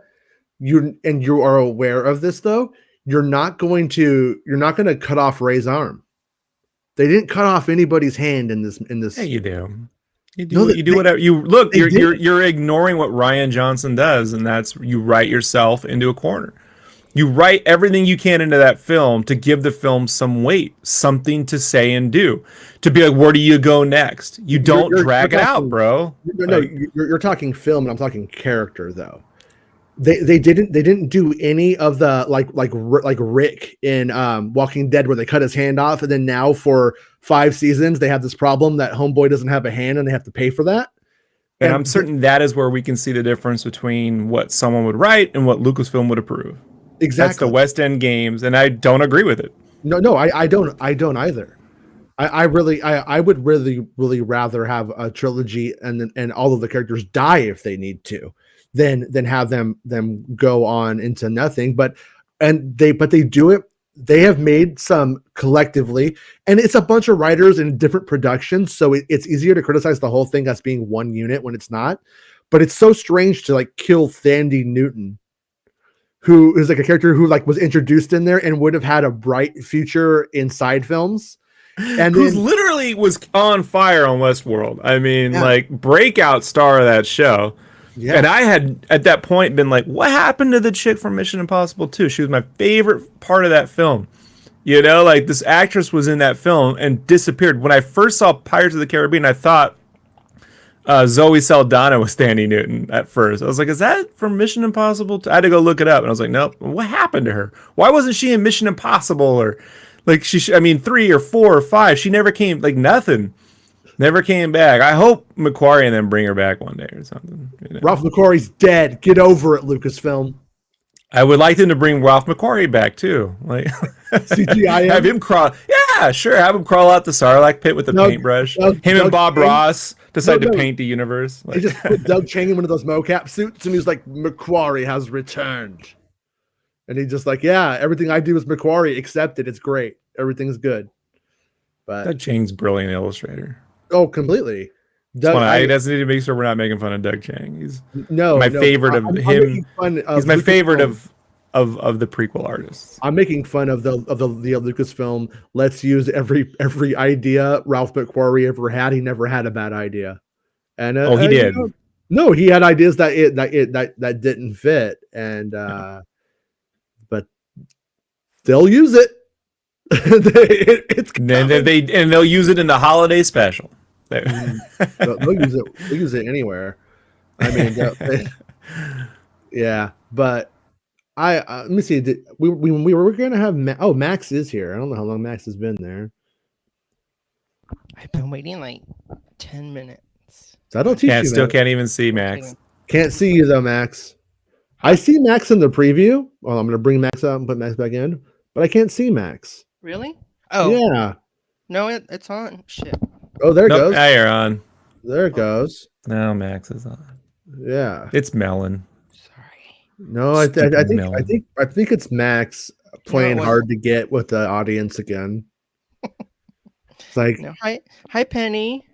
you are aware of this though, you're not going to cut off Rey's arm. They didn't cut off anybody's hand in this. Yeah, you do. You do whatever you look. You're ignoring what Rian Johnson does, and that's you write yourself into a corner. You write everything you can into that film to give the film some weight, something to say and do, to be like, where do you go next? You don't drag it out, bro. No, you're talking film, and I'm talking character, though. They didn't do any of the like Rick in Walking Dead, where they cut his hand off, and then now for 5 seasons they have this problem that homeboy doesn't have a hand and they have to pay for that. And I'm certain that is where we can see the difference between what someone would write and what Lucasfilm would approve. Exactly. That's the West End games, and I don't agree with it. No, I don't either. I would really rather have a trilogy and all of the characters die if they need to, than have them go on into nothing. But they do it. They have made some collectively, and it's a bunch of writers in different productions, so it's easier to criticize the whole thing as being one unit when it's not. But it's so strange to like kill Thandie Newton, who is like a character who like was introduced in there and would have had a bright future in side films. And who's literally was on fire on Westworld. I mean, like breakout star of that show. Yeah. And I had at that point been like, what happened to the chick from Mission Impossible 2? She was my favorite part of that film. You know, like this actress was in that film and disappeared. When I first saw Pirates of the Caribbean, I thought Zoe Saldana was Thandie Newton at first. I was like, is that from Mission Impossible 2? I had to go look it up. And I was like, nope. What happened to her? Why wasn't she in Mission Impossible? Or like 3 or 4 or 5. She never came, like nothing. Never came back. I hope Macquarie and them bring her back one day or something. You know? Ralph McQuarrie's dead. Get over it, Lucasfilm. I would like them to bring Ralph McQuarrie back too. Like CGI. Have him crawl. Yeah, sure. Have him crawl out the Sarlacc pit with a paintbrush. Him and Bob Ross decide to paint the universe. Like, he just put Doug Chang in one of those mocap suits, and he's like, McQuarrie has returned. And he's just like, yeah, everything I do is McQuarrie, accepted. It's great. Everything's good. But Doug Chang's brilliant illustrator. Oh, completely. Doug, I just need to make sure we're not making fun of Doug Chang. He's my favorite of him. He's my favorite of the prequel artists. I'm making fun of the Lucasfilm. Let's use every idea Ralph McQuarrie ever had. He never had a bad idea. And he did. No, he had ideas that didn't fit, and but they'll use it. They'll use it in the holiday special. They'll use it. They'll use it anywhere. I mean, yeah. But let me see. We were going to have Max is here. I don't know how long Max has been there. I've been waiting like 10 minutes. So I don't teach you. Still can't even see Max. Can't see you though, Max. I see Max in the preview. Well, I'm going to bring Max out and put Max back in, but I can't see Max. Really? Oh yeah. No, it's on. Shit. Oh, there it goes. Now you're on. There it goes. Now Max is on. Yeah. It's Melon. Sorry. No, I think it's Max playing hard to get with the audience again. It's like hi Penny.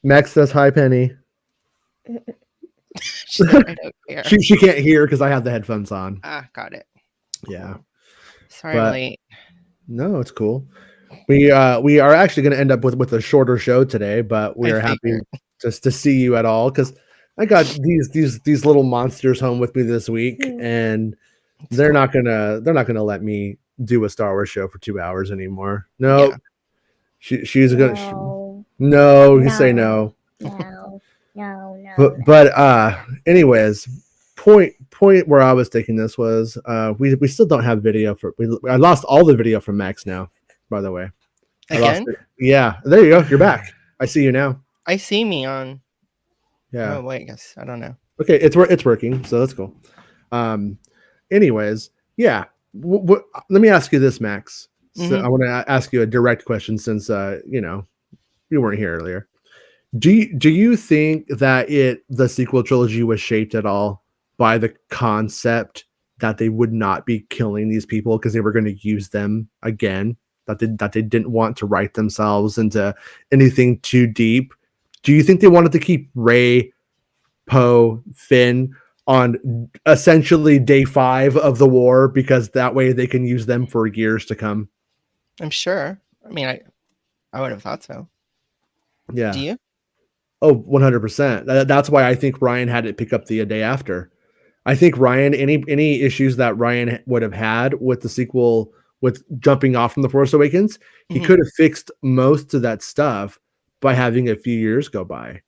Max says hi Penny. She can't hear because I have the headphones on. Got it. Yeah. Sorry, I'm late. No, it's cool. We are actually going to end up with a shorter show today, but we are happy just to see you at all because I got these little monsters home with me this week, and they're not gonna let me do a Star Wars show for 2 hours anymore. No, yeah. She's gonna. No, you say no. No. But anyways, point where I was taking this was we still don't have video for. I lost all the video from Max now. By the way, again. Yeah, there you go. You're back. I see you now. I see me on. Yeah. Oh wait, guess I don't know. Okay, it's working, so that's cool. Anyways, yeah. Let me ask you this, Max. So I want to ask you a direct question since you weren't here earlier. Do you think that the sequel trilogy was shaped at all by the concept that they would not be killing these people because they were going to use them again? That they didn't want to write themselves into anything too deep. Do you think they wanted to keep Rey, Poe, Finn on essentially day 5 of the war because that way they can use them for years to come? I'm sure. I mean, I would have thought so. Yeah. Do you? Oh, 100%. That's why I think Ryan had it pick up the day after. I think Ryan, any issues that Ryan would have had with the sequel, with jumping off from The Force Awakens, he could have fixed most of that stuff by having a few years go by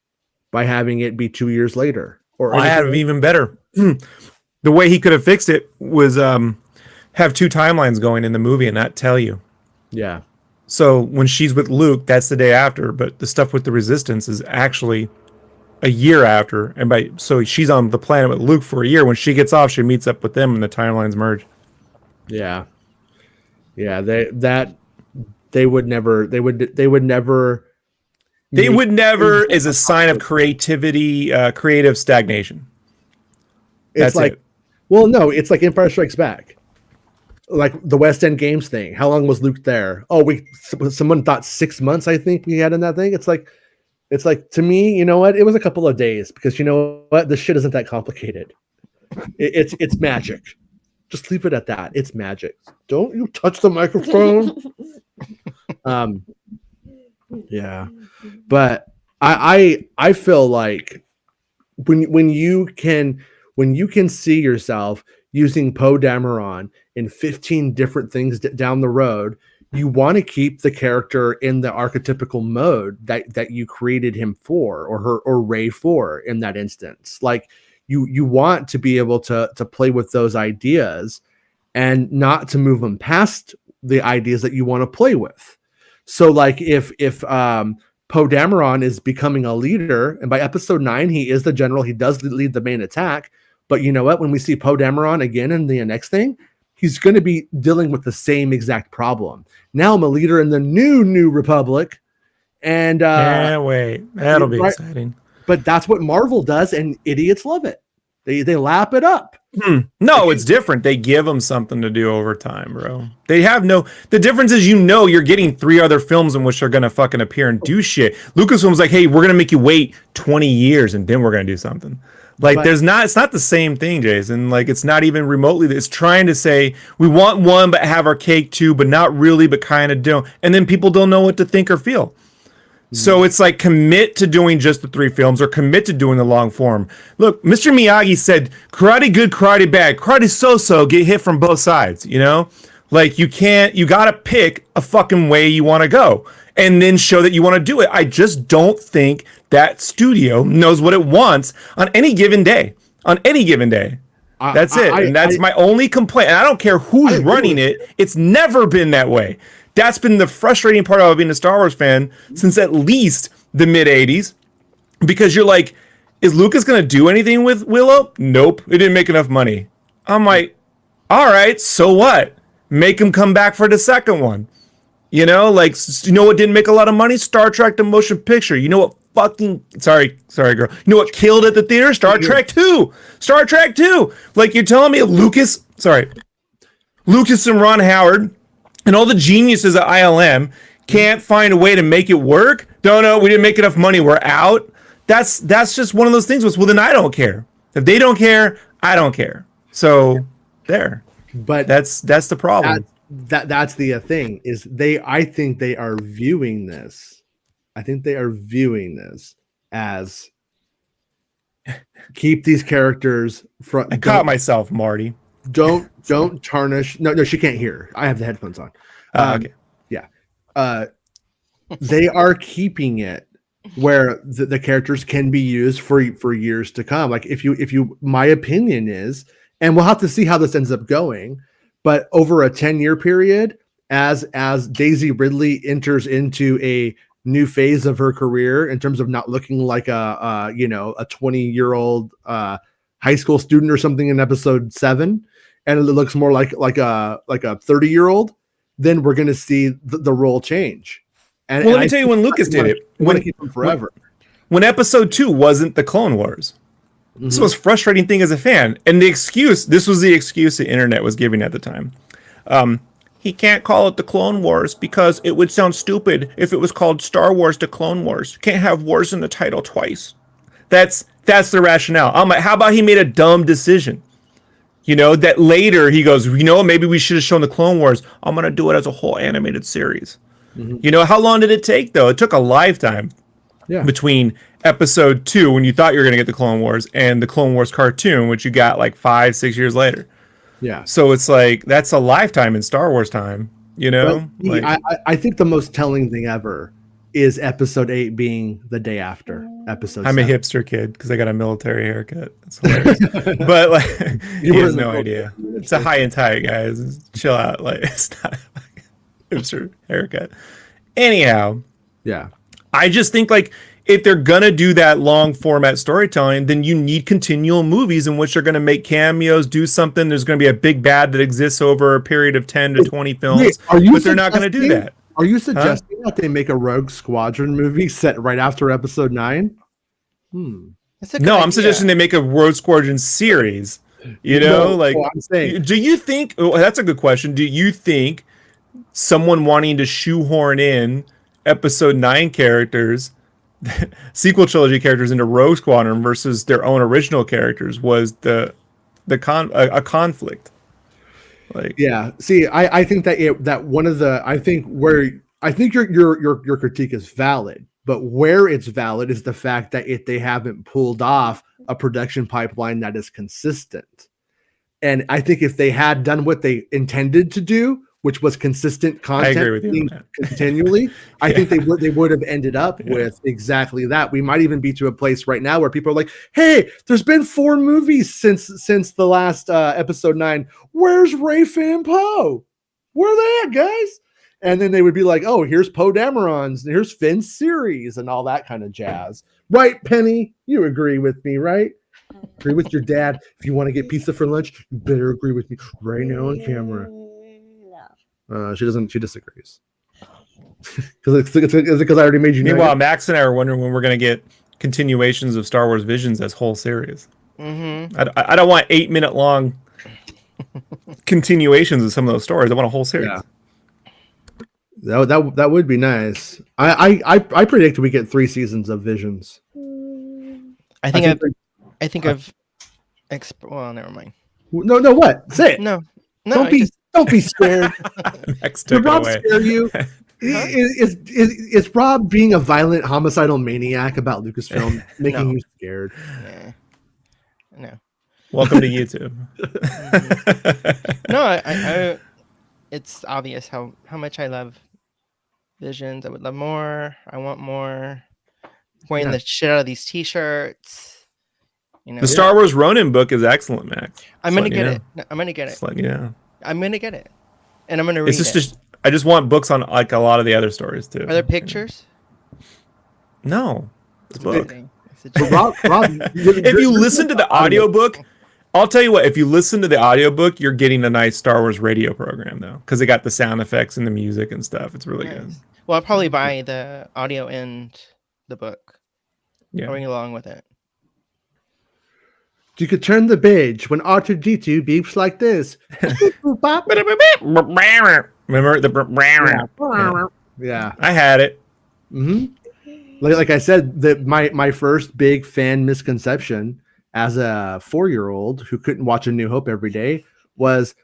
having it be 2 years later. Or I have even better. The way he could have fixed it was have two timelines going in the movie and not tell you. Yeah. So when she's with Luke, that's the day after, but the stuff with the Resistance is actually a year after. And so she's on the planet with Luke for a year. When she gets off, she meets up with them and the timelines merge. Yeah. Yeah, they would never is a sign of creativity, creative stagnation. It's like, well, no, it's like Empire Strikes Back, like the West End Games thing. How long was Luke there? Oh, someone thought 6 months. I think we had in that thing. It's like to me, you know what? It was a couple of days because you know what? This shit isn't that complicated. It's magic. Just leave it at that. It's magic. Don't you touch the microphone. Yeah, but I feel like when you can see yourself using Poe Dameron in 15 different things down the road, you want to keep the character in the archetypical mode that you created him for, or her, or Rey for in that instance. Like you want to be able to play with those ideas and not to move them past the ideas that you want to play with. So like if Poe Dameron is becoming a leader, and by episode 9 he is the general, he does lead the main attack, but you know what, when we see Poe Dameron again in the next thing, he's going to be dealing with the same exact problem. Now I'm a leader in the new Republic, and can't wait, that'll be exciting. But that's what Marvel does, and idiots love it. They lap it up. No, it's different. They give them something to do over time, bro. They have the difference is, you're getting 3 other films in which they're going to fucking appear and do shit. Lucasfilm's like, hey, we're going to make you wait 20 years and then we're going to do something. Like, it's not the same thing, Jason. Like, it's not even remotely. It's trying to say, we want one, but have our cake too, but not really, but kind of don't. And then people don't know what to think or feel. So it's like, commit to doing just the 3 films, or commit to doing the long form. Look, Mr. Miyagi said, karate good, karate bad. Karate so-so, get hit from both sides, you know? Like, you gotta pick a fucking way you want to go and then show that you want to do it. I just don't think that studio knows what it wants on any given day. That's it. And that's my only complaint. And I don't care who's running it. It's never been that way. That's been the frustrating part of being a Star Wars fan since at least the mid 80s, because you're like, is Lucas going to do anything with Willow? Nope. It didn't make enough money. I'm like, all right, so what? Make him come back for the second one. You know, like, you know what didn't make a lot of money? Star Trek the motion picture. You know what fucking, sorry, girl. You know what killed at the theater? Star Trek 2. Like, you're telling me Lucas and Ron Howard and all the geniuses at ILM can't find a way to make it work? No, we didn't make enough money, we're out. That's just one of those things. Well, then I don't care. If they don't care, I don't care. So there. But that's the problem. That's the thing is I think they are viewing this. As keep these characters from. I caught myself, Marty. Don't tarnish. No, she can't hear. I have the headphones on. Okay. Yeah. They are keeping it where the characters can be used for years to come. Like if you, my opinion is, and we'll have to see how this ends up going, but over a 10-year period, as Daisy Ridley enters into a new phase of her career in terms of not looking like a 20-year-old high school student or something in episode 7, and it looks more like a 30-year-old, then we're going to see the role change. And let me tell you when Lucas did it. We want to keep them forever. When episode 2 wasn't the Clone Wars. Mm-hmm. This was a frustrating thing as a fan. And this was the excuse the internet was giving at the time. He can't call it the Clone Wars because it would sound stupid if it was called Star Wars the Clone Wars. Can't have wars in the title twice. That's the rationale. I'm like, how about he made a dumb decision? You know, that later he goes, maybe we should have shown the Clone Wars. I'm going to do it as a whole animated series. Mm-hmm. You know, how long did it take, though? It took a lifetime between episode 2 when you thought you were going to get the Clone Wars, and the Clone Wars cartoon, which you got like 5-6 years later. Yeah. So it's like that's a lifetime in Star Wars time, you know. I think the most telling thing ever is episode 8 being the day after episode. I'm 7. a hipster kid because I got a military haircut. That's hilarious. But like, he has no idea. It's a high and tight, guys. Just chill out. Like, it's not like a hipster haircut. Anyhow, Yeah. I just think like if they're gonna do that long format storytelling, then you need continual movies in which they're gonna make cameos, do something. There's gonna be a big bad that exists over a period of 10 to 20 films, but they're not gonna do that. Are you suggesting that they make a Rogue Squadron movie set right after episode 9? No, I'm suggesting they make a Rogue Squadron series. You know, I'm saying, do you think? Oh, that's a good question. Do you think someone wanting to shoehorn in episode 9 characters, sequel trilogy characters, into Rogue Squadron versus their own original characters was a conflict? Like, yeah. See, I think that one of the I think your critique is valid, but where it's valid is the fact that they haven't pulled off a production pipeline that is consistent. And I think if they had done what they intended to do, which was consistent content, I agree with you continually, I think they would have ended up with exactly that. We might even be to a place right now where people are like, "Hey, there's been 4 movies since the last episode 9. Where's Rafe and Poe? Where are they at, guys?" And then they would be like, "Oh, here's Poe Dameron's, here's Finn's series, and all that kind of jazz." Right, Penny? You agree with me, right? Agree with your dad. If you want to get pizza for lunch, you better agree with me right now on camera. She doesn't. She disagrees. Because I already made you. Meanwhile, Max and I are wondering when we're going to get continuations of Star Wars Visions as whole series. Mm-hmm. I don't want 8-minute long continuations of some of those stories. I want a whole series. Yeah. That would be nice. I predict we get 3 seasons of Visions. I think well, never mind. No. What? Say it. No. Don't be scared. Did Rob away. scare you? Is Rob being a violent homicidal maniac about Lucasfilm making you scared? Yeah. No. Welcome to YouTube. No, I it's obvious how much I love Visions. I would love more. I want more. Wearing the shit out of these t-shirts. You know, The Star Wars Ronin book is excellent, Max. I'm gonna get it. I'm gonna get it. Just letting you know. I'm gonna get it, and I'm gonna read Just I just want books on like a lot of the other stories too. Are there pictures? No, it's a book. Rob, If you listen to the audiobook, I'll tell you what, if you listen to the audiobook, you're getting a nice Star Wars radio program though, because they got the sound effects and the music and stuff. It's really good. Well, I'll probably buy the audio and the book. Yeah, going along with it. You could turn the page when R2D2 beeps like this. Remember the Yeah, I had it. Like I said, that my first big fan misconception as a 4-year-old who couldn't watch A New Hope every day was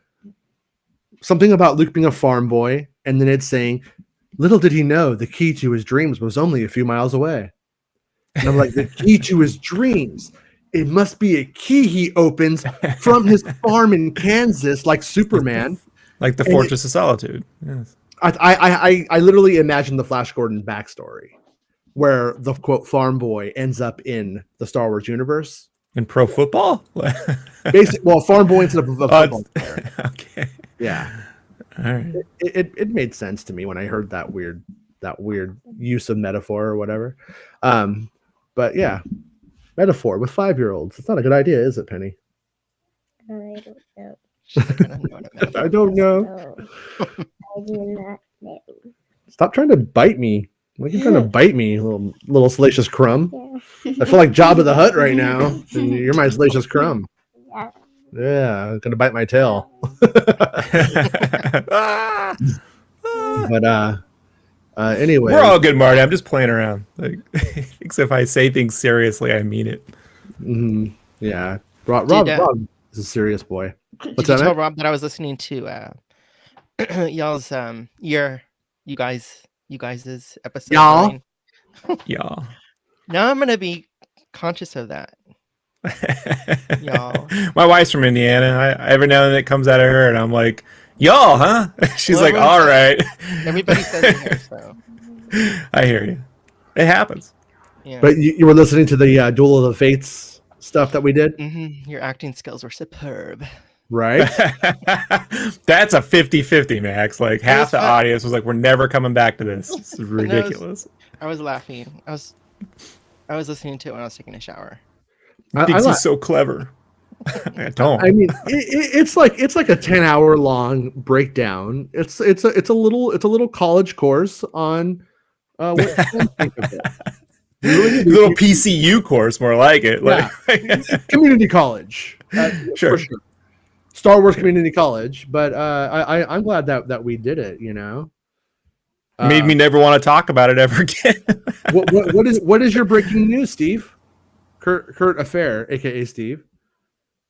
something about Luke being a farm boy, and then it's saying, "Little did he know the key to his dreams was only a few miles away." And I'm like, the key to his dreams. It must be a key he opens from his farm in Kansas, like Superman. Like the Fortress of Solitude. Yes. I literally imagined the Flash Gordon backstory where the quote farm boy ends up in the Star Wars universe. In pro football? Well, farm boy instead of a football player. Okay. Yeah. All right. It made sense to me when I heard that weird use of metaphor or whatever. But yeah. Metaphor with 5-year-olds. It's not a good idea, is it, Penny? I don't know. I don't know. I do not know. Stop trying to bite me. Like you're trying to bite me, little salacious crumb. Yeah. I feel like Jabba the Hutt right now. And you're my salacious crumb. Yeah. Yeah, I'm gonna bite my tail. But anyway, we're all good, Marty. I'm just playing around. Like, except if I say things seriously, I mean it. Yeah, Rob is a serious boy. Did you tell Rob that I was listening to y'all's you guys' episode? Y'all? Yeah. Now I'm gonna be conscious of that, y'all. My wife's from Indiana. Every now and then it comes out of her, and I'm like, "Y'all, huh?" She's Well, like, "All right." Everybody says it here, so I hear you. It happens. yeah. But you were listening to the Duel of the Fates stuff that we did, Your acting skills were superb. right? That's a 50-50, Max. Like half the fun. audience was like, "We're never coming back to this. This is ridiculous." I was laughing. I was listening to it when I was taking a shower. He thinks he's so clever. I don't. I mean, it's like a 10-hour long breakdown. It's a little college course on what fans think of it. Little PCU course, more like it. Like, Community college, sure. for sure. Star Wars Community College, but I'm glad that we did it. You know, Made me never want to talk about it ever again. what is your breaking news, Steve? Kurt Affair, aka Steve,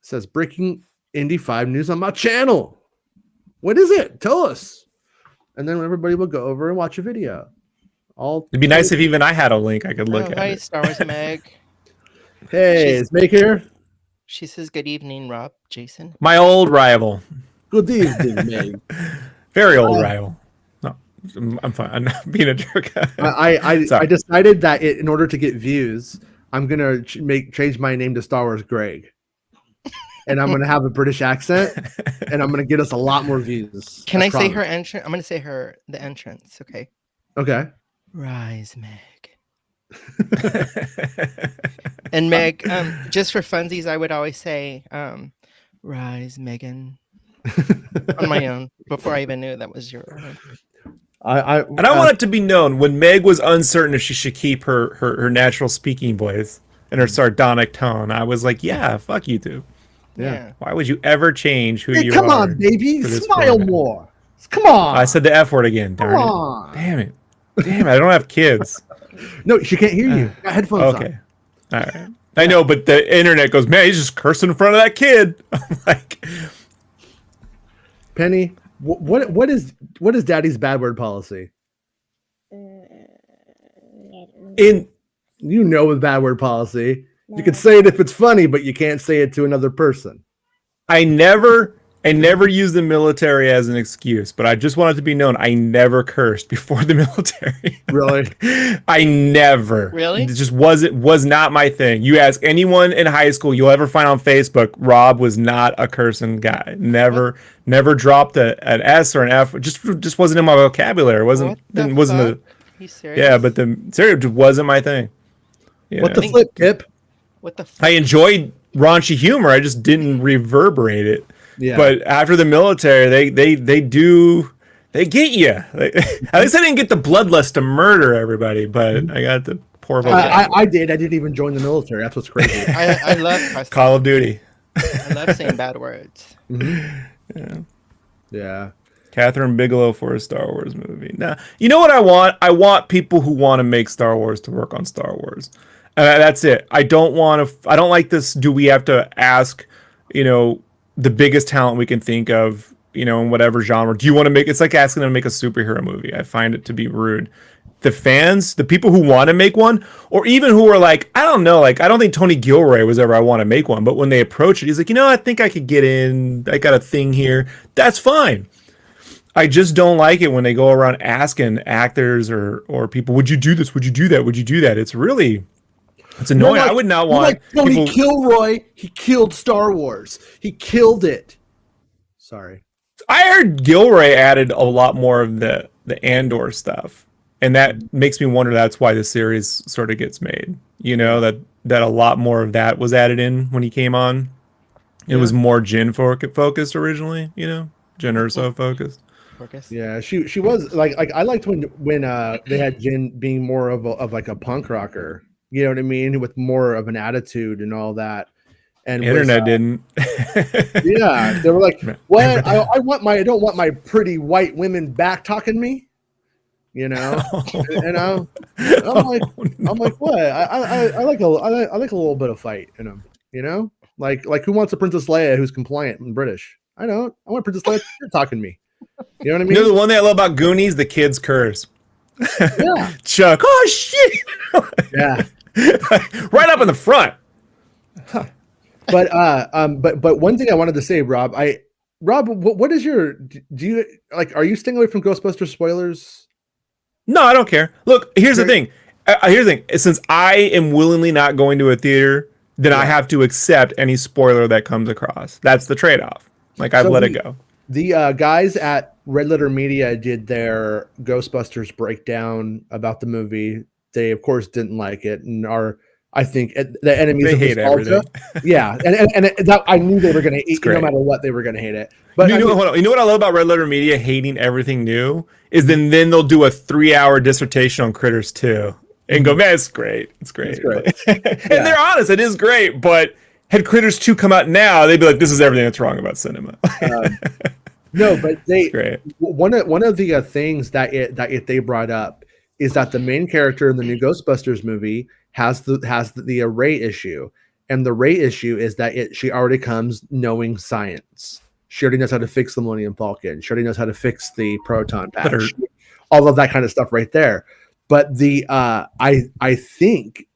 says breaking Indy 5 news on my channel. What is it? Tell us, and then everybody will go over and watch a video. It'd be nice if even I had a link I could look at. Hi, It. Star Wars Meg. Hey, is Meg here? She says, "Good evening, Rob, Jason." My old rival, Good evening, Meg. very old rival. No, I'm fine. I'm not being a jerk. I decided that in order to get views, I'm gonna change my name to Star Wars Greg, and I'm gonna have a British accent, and I'm gonna get us a lot more views. Can I say promise. her entrance? I'm gonna say the entrance. Okay. Okay. Rise, Meg. And Meg, just for funsies, I would always say, "Rise, Megan," on my own before I even knew that was your. I want it to be known when Meg was uncertain if she should keep her natural speaking voice and her sardonic tone. I was like, "Yeah, fuck you two. Yeah. Why would you ever change who you come are?" on, baby, for this smile program? more. Come on. I said the F word again. Come Darn it! on. Damn it! I don't have kids. No, she can't hear you. You got headphones Okay. All right. I know, but the internet goes, "Man, he's just cursing in front of that kid." I'm like, Penny, what is Daddy's bad word policy? in You know, with bad word policy, you can say it if it's funny, but you can't say it to another person. I never used the military as an excuse, but I just want it to be known I never cursed before the military. Really? I never. Really? It just was not my thing. You ask anyone in high school you'll ever find on Facebook, Rob was not a cursing guy. Never dropped an S or an F. Just wasn't in my vocabulary. It wasn't He's serious? Yeah, but the serious just wasn't my thing. You What know? the flip, Kip? What the? I enjoyed raunchy humor. I just didn't reverberate it. Yeah. But after the military, they get you. At least I didn't get the bloodlust to murder everybody, but I got the poor. I did. I didn't even join the military. That's what's crazy. I love Call of Duty. I love saying bad words. Yeah. Catherine Bigelow for a Star Wars movie. Now, you know what I want? I want people who want to make Star Wars to work on Star Wars. That's it. I don't like this. Do we have to ask, the biggest talent we can think of, in whatever genre? Do you want to make? It's like asking them to make a superhero movie. I find it to be rude. The fans, the people who want to make one, or even who are like, I don't know, like I don't think Tony Gilroy was ever I want to make one, but when they approach it, he's like, I think I could get in. I got a thing here. That's fine. I just don't like it when they go around asking actors or people, would you do this? Would you do that? Would you do that? It's annoying. I would not want Tony Gilroy. He killed Star Wars. He killed it. Sorry. I heard Gilroy added a lot more of the Andor stuff, and that makes me wonder that's why the series sort of gets made. That a lot more of that was added in when he came on. It was more Jyn focused originally. Jyn Erso focused. Yeah, she was like I liked when they had Jyn being more of like a punk rocker. You know what I mean, with more of an attitude and all that. And Internet didn't. Yeah, they were like, "What? I don't want my pretty white women back talking me." And I'm like, what? I like a little bit of fight in them. Like who wants a Princess Leia who's compliant and British? I don't. I want Princess Leia talking to me. You know what I mean? The one thing I love about Goonies, the kids curse. Yeah. Chuck. Oh shit. Yeah. Right up in the front. But one thing I wanted to say, Rob, what is your, do you like, are you staying away from Ghostbusters spoilers? No, I don't care. Look, here's the thing. Since I am willingly not going to a theater, then I have to accept any spoiler that comes across. That's the trade-off. Like, I've let it go. The guys at Red Letter Media did their Ghostbusters breakdown about the movie. They, of course, didn't like it and are, I think, the enemies They of hate nostalgia. everything. Yeah, and that, I knew they were going to hate, no matter what, they were going to hate it. But you know what I love about Red Letter Media hating everything new is then they'll do a 3-hour dissertation on Critters 2 and go, man, it's great. It's great. And they're honest, it is great. But had Critters 2 come out now, they'd be like, this is everything that's wrong about cinema. No, but great. One of the things that they brought up is that the main character in the new Ghostbusters movie has the Rey issue, and the Rey issue is that she already comes knowing science. She already knows how to fix the Millennium Falcon. She already knows how to fix the proton pack. All of that kind of stuff right there. But the I think,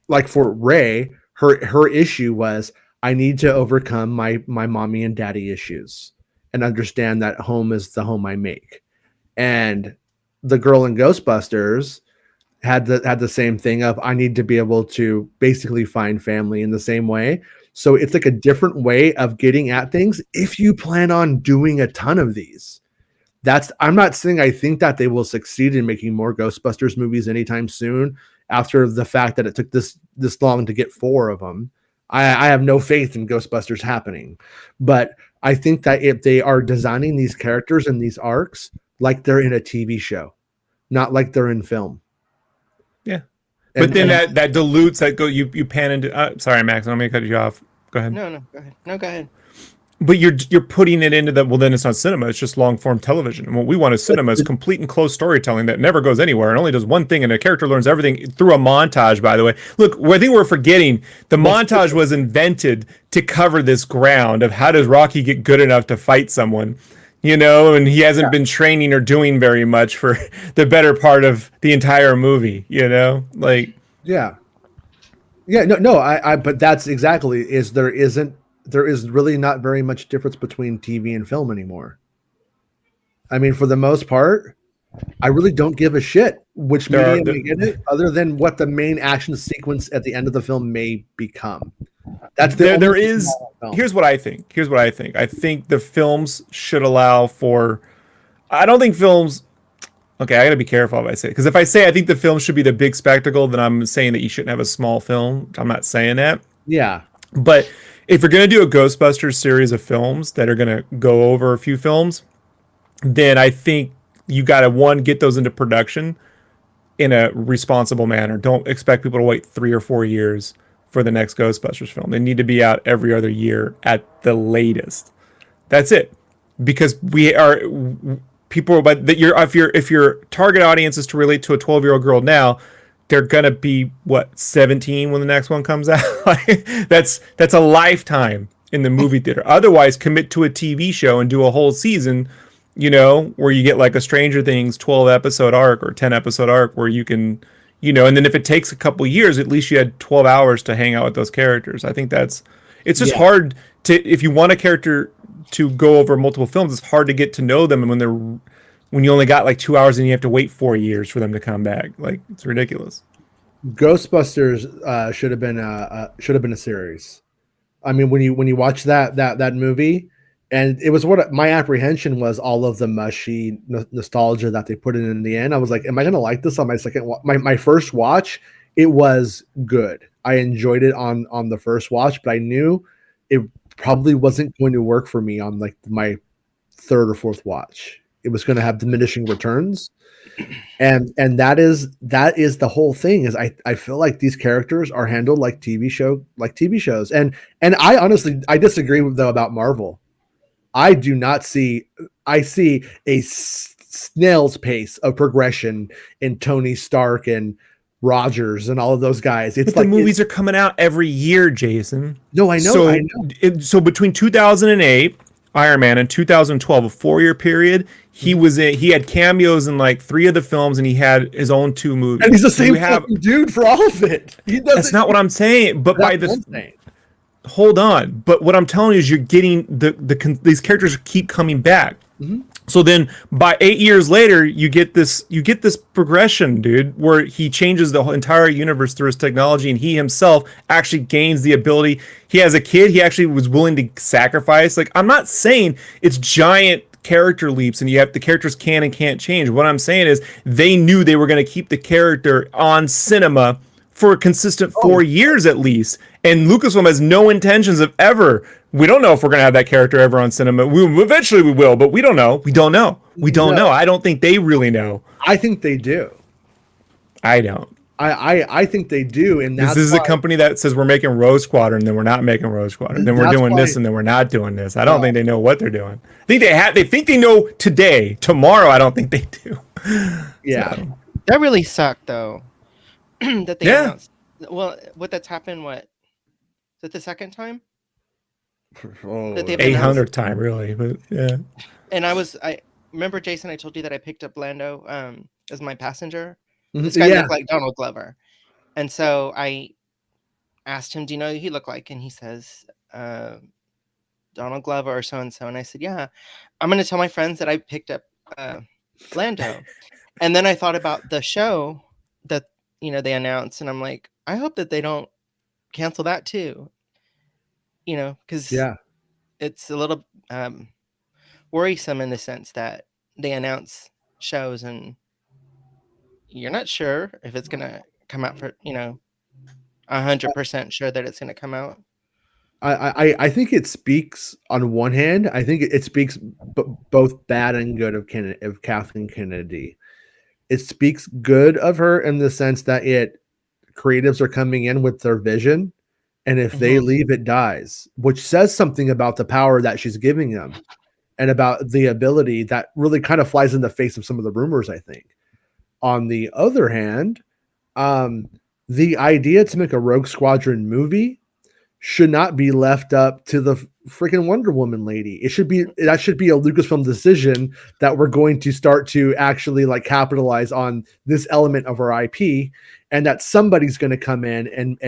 like for Rey, her issue was, I need to overcome my mommy and daddy issues and understand that home is the home I make. And the girl in Ghostbusters had the same thing of, I need to be able to basically find family in the same way. So it's like a different way of getting at things if you plan on doing a ton of these. I'm not saying I think that they will succeed in making more Ghostbusters movies anytime soon after the fact that it took this long to get 4 of them. I have no faith in Ghostbusters happening. But I think that if they are designing these characters and these arcs like they're in a TV show, not like they're in film. Yeah. But then that dilutes that you pan into sorry, Max, I'm gonna cut you off. Go ahead. No, go ahead. No, go ahead. But you're putting it into well, then it's not cinema, it's just long form television. And what we want is cinema is complete and closed storytelling that never goes anywhere and only does one thing, and a character learns everything through a montage, by the way. Look, I think we're forgetting the montage was invented to cover this ground of how does Rocky get good enough to fight someone, and he hasn't been training or doing very much for the better part of the entire movie, like. Yeah. But that's exactly there is really not very much difference between TV and film anymore. I mean, for the most part, I really don't give a shit which medium we get it, other than what the main action sequence at the end of the film may become. That's here's what I think. I think the films should allow for. I don't think films. Okay, I got to be careful if I say it, because if I say I think the film should be the big spectacle, then I'm saying that you shouldn't have a small film. I'm not saying that. Yeah, but if you're going to do a Ghostbusters series of films that are going to go over a few films, then I think you got to, get those into production in a responsible manner. Don't expect people to wait 3 or 4 years for the next Ghostbusters film. They need to be out every other year at the latest. That's it. Because if your target audience is to relate to a 12-year-old girl now, they're gonna be 17 when the next one comes out. that's a lifetime in the movie theater. Otherwise, commit to a TV show and do a whole season, where you get like a Stranger Things 12-episode arc or 10-episode arc where you can, and then if it takes a couple years, at least you had 12 hours to hang out with those characters. I think it's just hard to, if you want a character to go over multiple films, it's hard to get to know them, and when you only got like 2 hours and you have to wait 4 years for them to come back. Like, it's ridiculous. Ghostbusters should have been a series. I mean, when you watch that movie, and it was what my apprehension was, all of the mushy nostalgia that they put in the end. I was like, am I going to like this on my second my first watch? It was good. I enjoyed it on the first watch, but I knew it probably wasn't going to work for me on like my third or fourth watch. It was going to have diminishing returns, and that is the whole thing. Is I feel like these characters are handled like TV shows, and I honestly disagree with though about Marvel. I do not see. I see a snail's pace of progression in Tony Stark and Rogers and all of those guys. It's but like the movies are coming out every year, Jason. No, I know. So between 2008. Iron Man in 2012, a 4-year period. He had cameos in like 3 of the films, and he had his own 2 movies. And he's the same fucking dude for all of it. That's not what I'm saying. But by this, hold on. But what I'm telling you is, you're getting these characters keep coming back. Mm-hmm. So then, by 8 years later, you get this progression, dude, where he changes the whole entire universe through his technology, and he himself actually gains the ability. He has a kid. He actually was willing to sacrifice. Like, I'm not saying it's giant character leaps and the characters can and can't change. What I'm saying is, they knew they were going to keep the character on cinema for a consistent 4 years at least. And Lucasfilm has no intentions of ever. We don't know if we're going to have that character ever on cinema. Eventually we will, but we don't know. We don't know. I don't think they really know. I think they do. I don't. I think they do. And that's this is a company that says we're making Rogue Squadron, then we're not making Rogue Squadron. Then we're doing this, and then we're not doing this. I don't think they know what they're doing. I think they think they know today. Tomorrow, I don't think they do. Yeah. So. That really sucked, though. That they announced. Well, that's happened, what? Is it the second time? That 800th time, really. But yeah. And I remember, Jason, I told you that I picked up Lando as my passenger. This guy looked like Donald Glover. And so I asked him, do you know who he looked like? And he says, Donald Glover or so-and-so. And I said, yeah, I'm going to tell my friends that I picked up Lando. And then I thought about the show that, they announced. And I'm like, I hope that they don't cancel that too. Because it's a little worrisome in the sense that they announce shows and you're not sure if it's going to come out for, 100% sure that it's going to come out. I think it speaks on one hand. I think it speaks both bad and good of Kathleen Kennedy. It speaks good of her in the sense that creatives are coming in with their vision. And if they leave, it dies, which says something about the power that she's giving them and about the ability that really kind of flies in the face of some of the rumors, I think. On the other hand, the idea to make a Rogue Squadron movie should not be left up to the freaking Wonder Woman lady. That should be a Lucasfilm decision that we're going to start to actually like capitalize on this element of our IP, and that somebody's going to come in and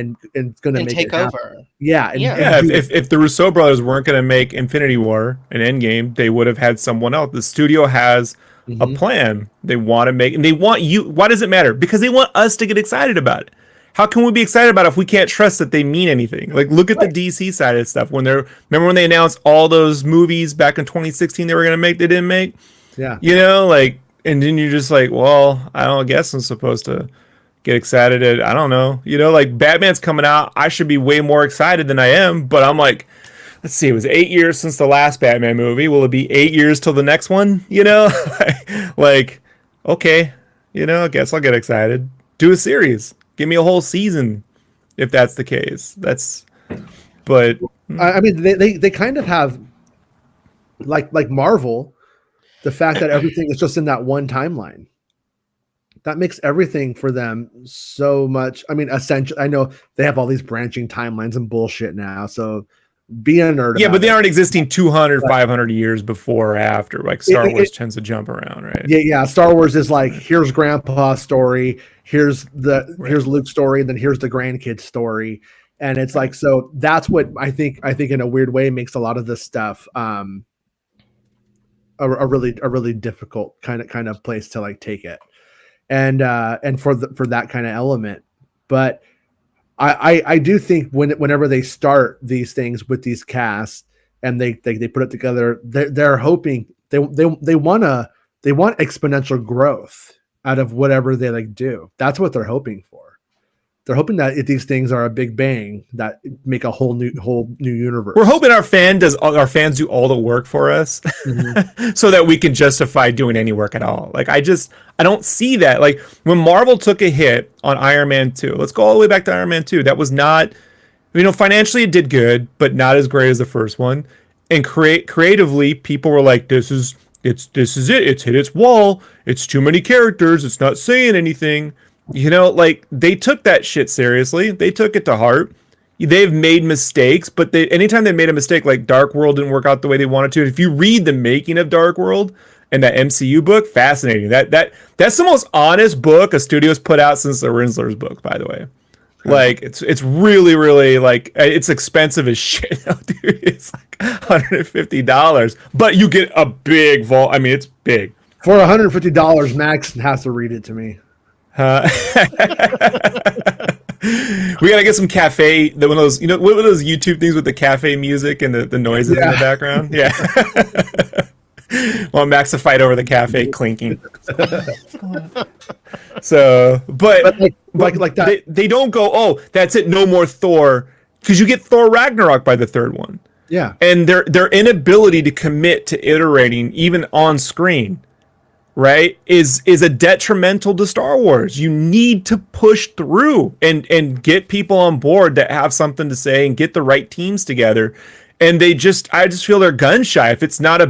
going to make take it happen. over. Yeah, if the Russo brothers weren't going to make Infinity War an Endgame, they would have had someone else. The studio has a plan. They want to make, and they want you. Why does it matter? Because they want us to get excited about it. How can we be excited about it if we can't trust that they mean anything? Like, look at the DC side of stuff. Remember when they announced all those movies back in 2016 they were going to make, they didn't make? Yeah. And then you're just like, well, I guess I'm supposed to get excited. I don't know. Like Batman's coming out. I should be way more excited than I am. But I'm like, let's see, it was 8 years since the last Batman movie. Will it be 8 years till the next one? Like, okay, I guess I'll get excited. Do a series. Give me a whole season if that's the case. But I mean, they kind of have like Marvel, the fact that everything is just in that one timeline. That makes everything for them so much. I mean, essentially, I know they have all these branching timelines and bullshit now. So be a nerd. Yeah, but they aren't existing 200, 500 years before or after. Like Star Wars tends to jump around, right? Yeah. Star Wars is like, here's Grandpa's story, here's Luke's story, and then here's the grandkid's story, and it's like, so that's what I think in a weird way makes a lot of this stuff a really difficult kind of place to like take it, and for that kind of element, but. I do think whenever they start these things with these casts and they put it together, they're hoping they want exponential growth out of whatever they like do. That's what they're hoping for. They're hoping that if these things are a big bang that make a whole new universe. We're hoping our fans do all the work for us, so that we can justify doing any work at all. Like I don't see that. Like when Marvel took a hit on Iron Man 2, let's go all the way back to Iron Man 2. That was not, financially it did good, but not as great as the first one. And creatively, people were like, this is it. It's hit its wall. It's too many characters. It's not saying anything. Like they took that shit seriously. They took it to heart. they've made mistakes, but anytime they made a mistake, like Dark World didn't work out the way they wanted to. If you read the making of Dark World and that MCU book, fascinating. That's the most honest book a studio's put out since the Rinsler's book, by the way. Like it's really, really like it's expensive as shit, dude. It's like $150, but you get a big vault. I mean, it's big. For $150, Max has to read it to me. We gotta get some cafe. One of those, you know, what were those YouTube things with the cafe music and the noises in the background? Yeah. Well, Max to fight over the cafe clinking. So, but like that, they don't go, oh, that's it, no more Thor, because you get Thor Ragnarok by the third one. Yeah, and their inability to commit to iterating even on screen, right, is a detrimental to Star Wars. You need to push through and get people on board that have something to say and get the right teams together. And I just feel they're gun shy. If it's not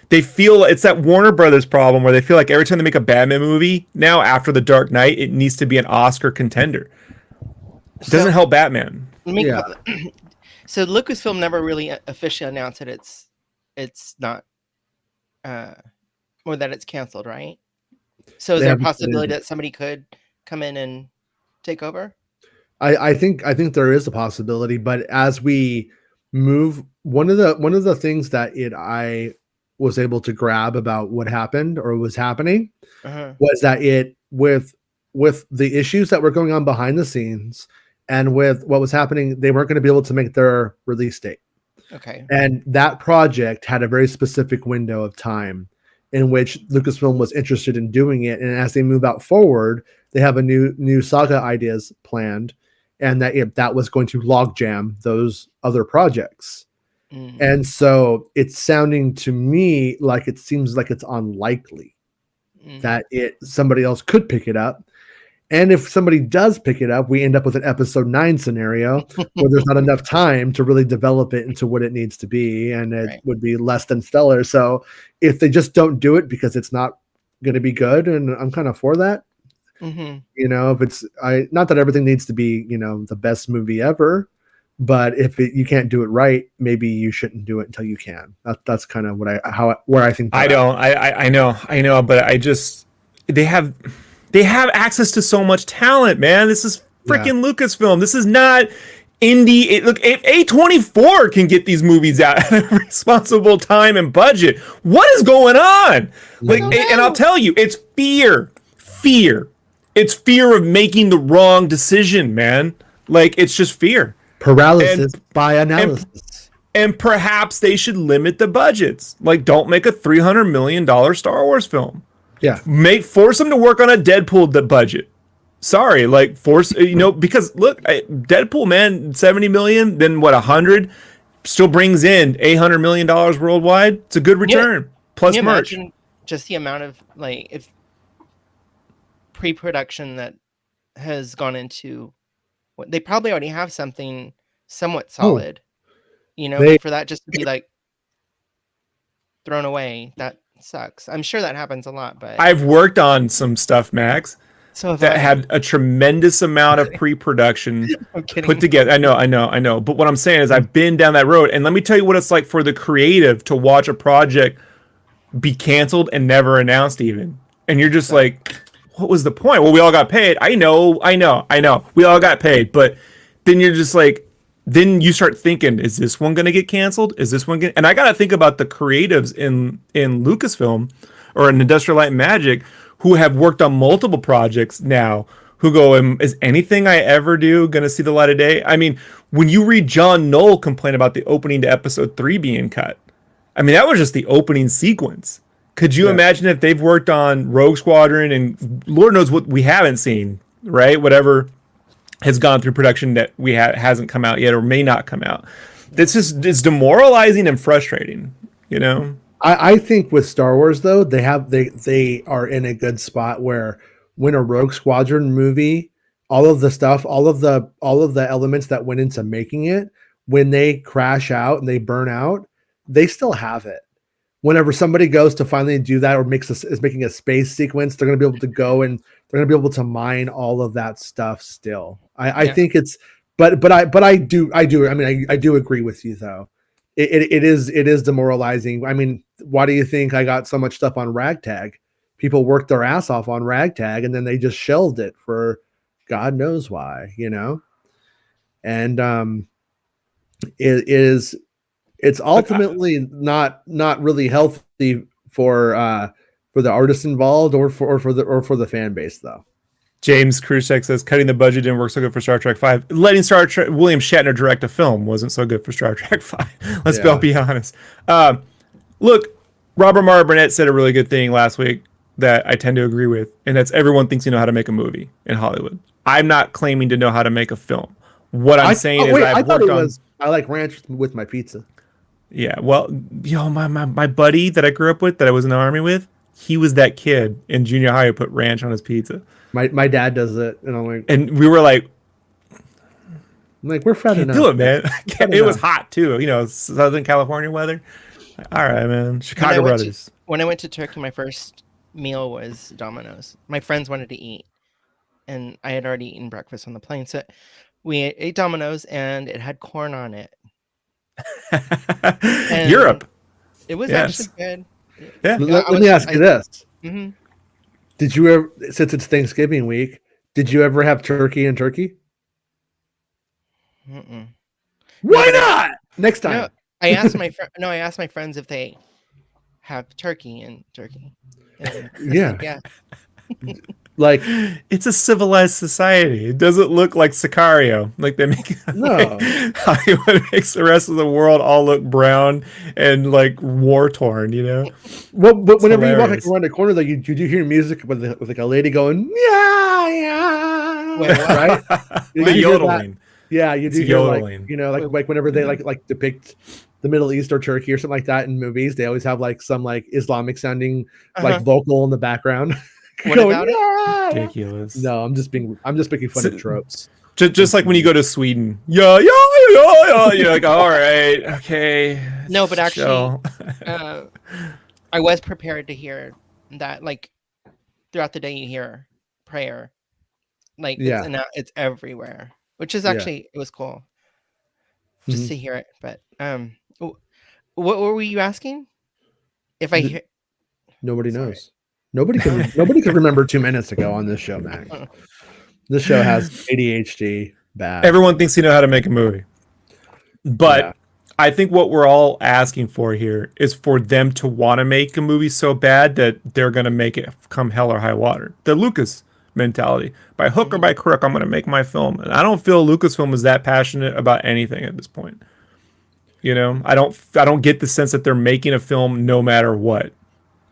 they feel it's that Warner Brothers problem where they feel like every time they make a Batman movie now after The Dark Knight, it needs to be an Oscar contender. It doesn't help Batman. So Lucasfilm never really officially announced that it's not, or that it's canceled, right? So is there a possibility that somebody could come in and take over? I think there is a possibility, but as we move, one of the things that I was able to grab about what happened or was happening was that with the issues that were going on behind the scenes and with what was happening, they weren't going to be able to make their release date. Okay. And that project had a very specific window of time in which Lucasfilm was interested in doing it. And as they move out forward, they have a new saga ideas planned, and that was going to logjam those other projects. And so it's sounding to me like it seems like it's unlikely that somebody else could pick it up. And if somebody does pick it up, we end up with an episode 9 scenario where there's not enough time to really develop it into what it needs to be, and it would be less than stellar. So if they just don't do it because it's not going to be good, and I'm kind of for that, you know, if it's not that everything needs to be, you know, the best movie ever, but if you can't do it right, maybe you shouldn't do it until you can. That's kind of where I think. I know, but they have access to so much talent, man. This is freaking Lucasfilm. This is not indie. Look, if A24 can get these movies out at a responsible time and budget, what is going on? And I'll tell you, it's fear. It's fear of making the wrong decision, man. Like, it's just fear. Paralysis by analysis. And perhaps they should limit the budgets. Like, don't make a $300 million Star Wars film. Yeah. Force them to work on a Deadpool budget. Sorry, like force, you know, because look, Deadpool, man, 70 million, then what, 100 still brings in $800 million worldwide. It's a good return. Plus merch. Just the amount of if pre-production that has gone into what they probably already have something somewhat solid, you know, for that just to be thrown away. That sucks. I'm sure that happens a lot, but I've worked on some stuff, Max, that had a tremendous amount of pre-production put together. I know. But what I'm saying is I've been down that road, and let me tell you what it's like for the creative to watch a project be canceled and never announced even. And you're just like, what was the point? Well, we all got paid. I know. We all got paid, but then you're just like, then you start thinking, is this one going to get canceled? Is this one going to... And I got to think about the creatives in Lucasfilm or in Industrial Light and Magic who have worked on multiple projects now, who go, is anything I ever do going to see the light of day? I mean, when you read John Knoll complain about the opening to episode 3 being cut, I mean, that was just the opening sequence. Could you imagine if they've worked on Rogue Squadron and Lord knows what we haven't seen, right? Whatever has gone through production that hasn't come out yet or may not come out. It's demoralizing and frustrating, you know? I think with Star Wars though, they are in a good spot where when a Rogue Squadron movie, all of the elements that went into making it, when they crash out and they burn out, they still have it. Whenever somebody goes to finally do that or is making a space sequence, they're going to be able to go and they're going to be able to mine all of that stuff still. I think it's but I do. I mean, I do agree with you though. It is demoralizing. I mean, why do you think I got so much stuff on Ragtag? People worked their ass off on Ragtag, and then they just shelved it for God knows why, you know. And it's ultimately not really healthy for the artists involved or for the fan base though. James Krusek says cutting the budget didn't work so good for Star Trek V. Letting William Shatner direct a film wasn't so good for Star Trek V. Let's be honest. Look, Robert Mara Burnett said a really good thing last week that I tend to agree with, and that's everyone thinks you know how to make a movie in Hollywood. I'm not claiming to know how to make a film. What I'm saying is I've worked on. I like ranch with my pizza. Yeah, well, my buddy that I grew up with, that I was in the army with, he was that kid in junior high who put ranch on his pizza. My dad does it, and I'm like, and we were like, we're fat enough. Do it, man. It was hot too, you know, Southern California weather. All right, man. Chicago brothers. When I went to Turkey, my first meal was Domino's. My friends wanted to eat, and I had already eaten breakfast on the plane, so we ate Domino's, and it had corn on it. Europe. It was actually good. Yeah. Let me ask you this. Mm-hmm. Did you ever, since it's Thanksgiving week, did you ever have turkey in Turkey? Mm-mm. Why not? Next time. No, I asked my friends if they have turkey in Turkey. Yeah. Like, it's a civilized society. It doesn't look like Sicario. Like they make no. Hollywood makes the rest of the world all look brown and like war torn. You know. Well, but whenever you walk around the corner, though, you do hear music with like a lady going yeah. Wait, right? You yodeling. Yeah, you do it's hear yodeling. like like whenever they like depict the Middle East or Turkey or something like that in movies, they always have like some like Islamic sounding like vocal in the background. What about it? Ridiculous. No, I'm just making fun of tropes. Just like when you go to Sweden, yeah, you're like, all right, okay. No, but actually, I was prepared to hear that. Like throughout the day, you hear prayer, like it's everywhere, which is actually it was cool just to hear it. But what were you asking? If I hear, nobody knows. Nobody can remember 2 minutes ago on this show, Max. This show has ADHD bad. Everyone thinks you know how to make a movie. But I think what we're all asking for here is for them to want to make a movie so bad that they're going to make it come hell or high water. The Lucas mentality. By hook or by crook, I'm going to make my film. And I don't feel Lucasfilm is that passionate about anything at this point. You know, I don't get the sense that they're making a film no matter what.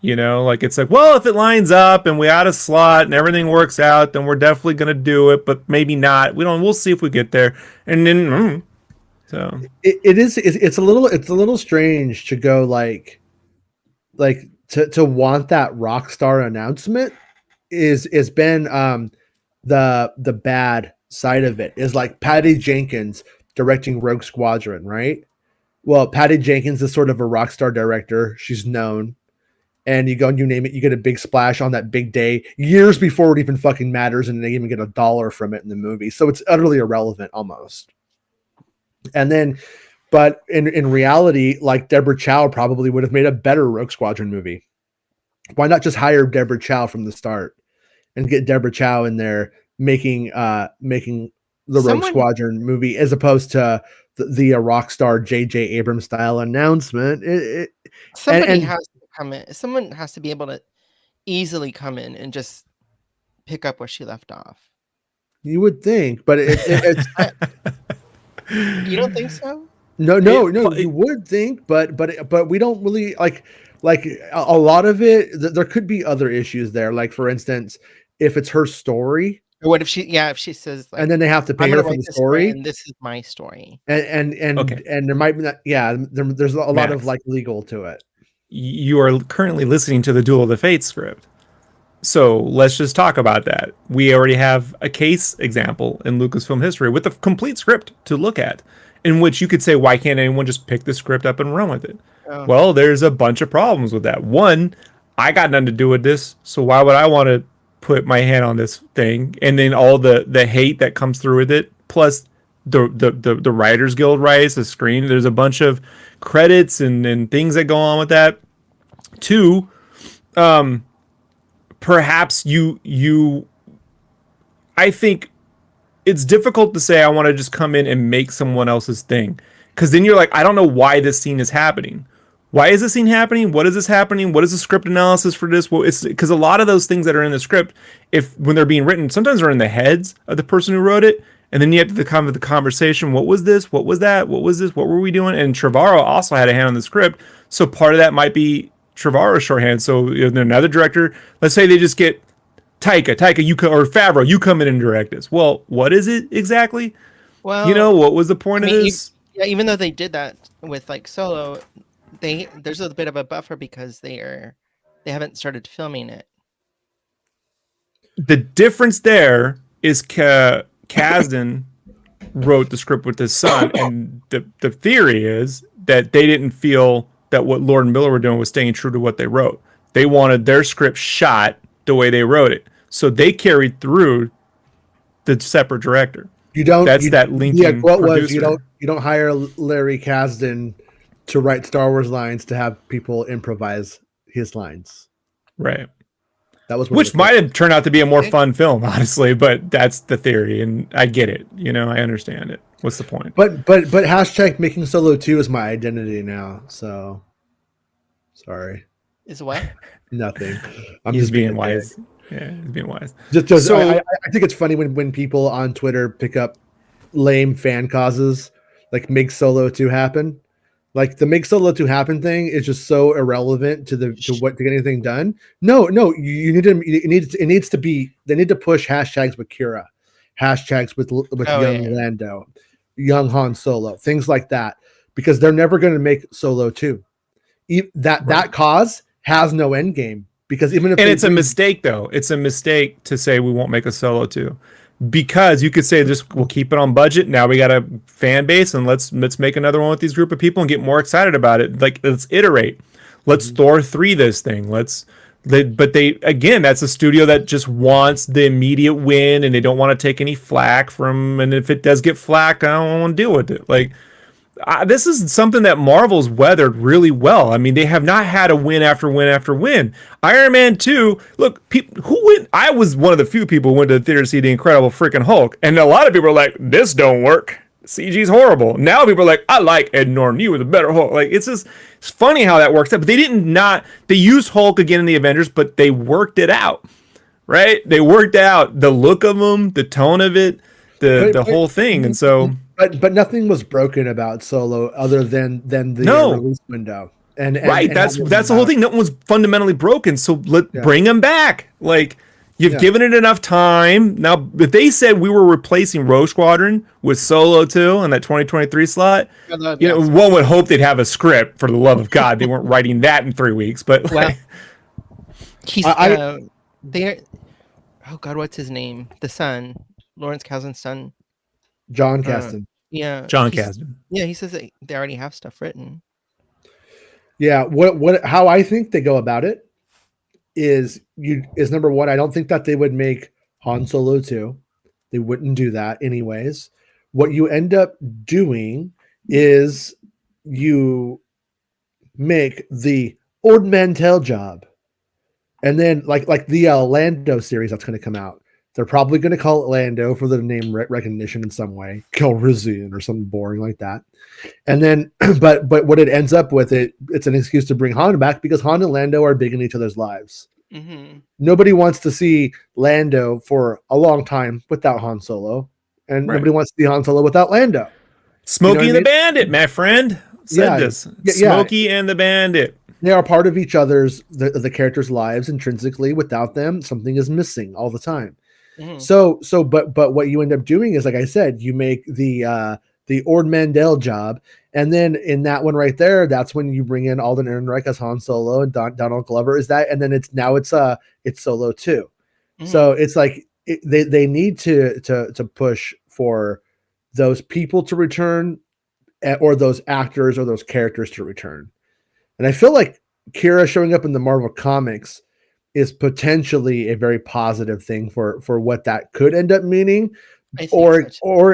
You know, like it's like, well, if it lines up and we add a slot and everything works out, then we're definitely going to do it, but maybe not. We'll see if we get there. And then, so it's a little strange to go like to want that Rockstar announcement is been the bad side of it is like Patty Jenkins directing Rogue Squadron, right? Well, Patty Jenkins is sort of a Rockstar director. She's known. And you go and you name it, you get a big splash on that big day, years before it even fucking matters, and they even get $1 from it in the movie. So it's utterly irrelevant almost. And then, but in reality, like Deborah Chow probably would have made a better Rogue Squadron movie. Why not just hire Deborah Chow from the start and get Deborah Chow in there making the Rogue Squadron movie as opposed to the Rockstar J.J. Abrams style announcement? Somebody has to come in. Someone has to be able to easily come in and just pick up where she left off. You would think, but it's you don't think so? No, you would think, but we don't really like a lot of it. There could be other issues there. Like for instance, if it's her story, or what if she says, like, and then they have to pay her for the story, and this is my story, and there might be that. Yeah, there's a lot of like legal to it. You are currently listening to the Duel of the Fates script. So let's just talk about that. We already have a case example in Lucasfilm history with a complete script to look at, in which you could say, why can't anyone just pick the script up and run with it? Oh. Well, there's a bunch of problems with that. One, I got nothing to do with this, so why would I want to put my hand on this thing? And then all the hate that comes through with it, plus the Writers Guild rights, the screen. There's a bunch of credits and things that go on with that. Two, perhaps I think it's difficult to say I want to just come in and make someone else's thing, because then you're like, I don't know why this scene is happening. Why is this scene happening? What is this happening? What is the script analysis for this? Well, it's because a lot of those things that are in the script, when they're being written, sometimes they're in the heads of the person who wrote it, and then you have to come with the conversation. What was this? What was that? What was this? What were we doing? And Trevorrow also had a hand on the script, so part of that might be Trevorrow's shorthand. So another director, let's say they just get Taika, you or Favreau, you come in and direct this. Well, what is it exactly? Well, what was the point of this? Even though they did that with like Solo, there's a bit of a buffer because they haven't started filming it. The difference there is Kasdan wrote the script with his son, and the theory is that they didn't feel that what Lord and Miller were doing was staying true to what they wrote. They wanted their script shot the way they wrote it, so they carried through the separate director. That Lincoln. Yeah, what producer. was you don't hire Larry Kasdan to write Star Wars lines to have people improvise his lines. Right. That was which might have turned out to be a more fun film, honestly, but that's the theory, and I get it. I understand it. What's the point? But hashtag Making Solo 2 is my identity now. So sorry. Is what? Nothing. I'm just being wise. Yeah, he's being wise. So I think it's funny when people on Twitter pick up lame fan causes like make Solo 2 happen. Like the make Solo 2 happen thing is just so irrelevant to get anything done. No, you need to. It needs to be. They need to push hashtags with Kira, hashtags with young Lando, young Han Solo, things like that, because they're never going to make Solo 2. That cause has no end game, because even if it's a mistake though. It's a mistake to say we won't make a Solo 2. Because you could say we'll keep it on budget. Now we got a fan base, and let's make another one with these group of people and get more excited about it. Like, let's iterate. Let's Thor 3 this thing. That's a studio that just wants the immediate win, and they don't want to take any flack from. And if it does get flack, I don't want to deal with it. Like, this is something that Marvel's weathered really well. I mean, they have not had a win after win after win. Iron Man 2, look, who went? I was one of the few people who went to the theater to see the Incredible freaking Hulk, and a lot of people are like, this don't work. CG's horrible. Now people are like, I like Ed Norton. He was a better Hulk. Like, it's funny how that works out. But they used Hulk again in the Avengers, but they worked it out, right? They worked out the look of him, the tone of it, the whole thing, and so. But nothing was broken about Solo other than the release window. And that's the whole thing. Nothing was fundamentally broken. So bring them back. Like, you've given it enough time. Now, if they said we were replacing Rogue Squadron with Solo 2 in that 2023 slot, one would hope they'd have a script. For the love of God, they weren't writing that in 3 weeks. But he's there. Oh God, what's his name? The son, Lawrence Kasdan's son. John Kasdan. John Kasdan. Yeah, he says that they already have stuff written. Yeah, how I think they go about it is number one, I don't think that they would make Han Solo 2. They wouldn't do that anyways. What you end up doing is you make the Old Mantell job. And then like the Lando series that's going to come out. They're probably going to call it Lando for the name recognition in some way, Calrissian or something boring like that. And then, but what it ends up with, it's an excuse to bring Han back because Han and Lando are big in each other's lives. Mm-hmm. Nobody wants to see Lando for a long time without Han Solo, and nobody wants to see Han Solo without Lando. Smokey and the Bandit, my friend, said this. Smokey and the Bandit. They are part of each other's the characters' lives intrinsically. Without them, something is missing all the time. Mm-hmm. But what you end up doing is, like I said, you make the Ord Mantell job, and then in that one right there, that's when you bring in Alden Ehrenreich as Han Solo and Donald Glover is that, and then it's Solo 2. Mm-hmm. So it's like they need to push for those people to return, or those actors or those characters to return, and I feel like Kira showing up in the Marvel comics is potentially a very positive thing for what that could end up meaning. I think so too.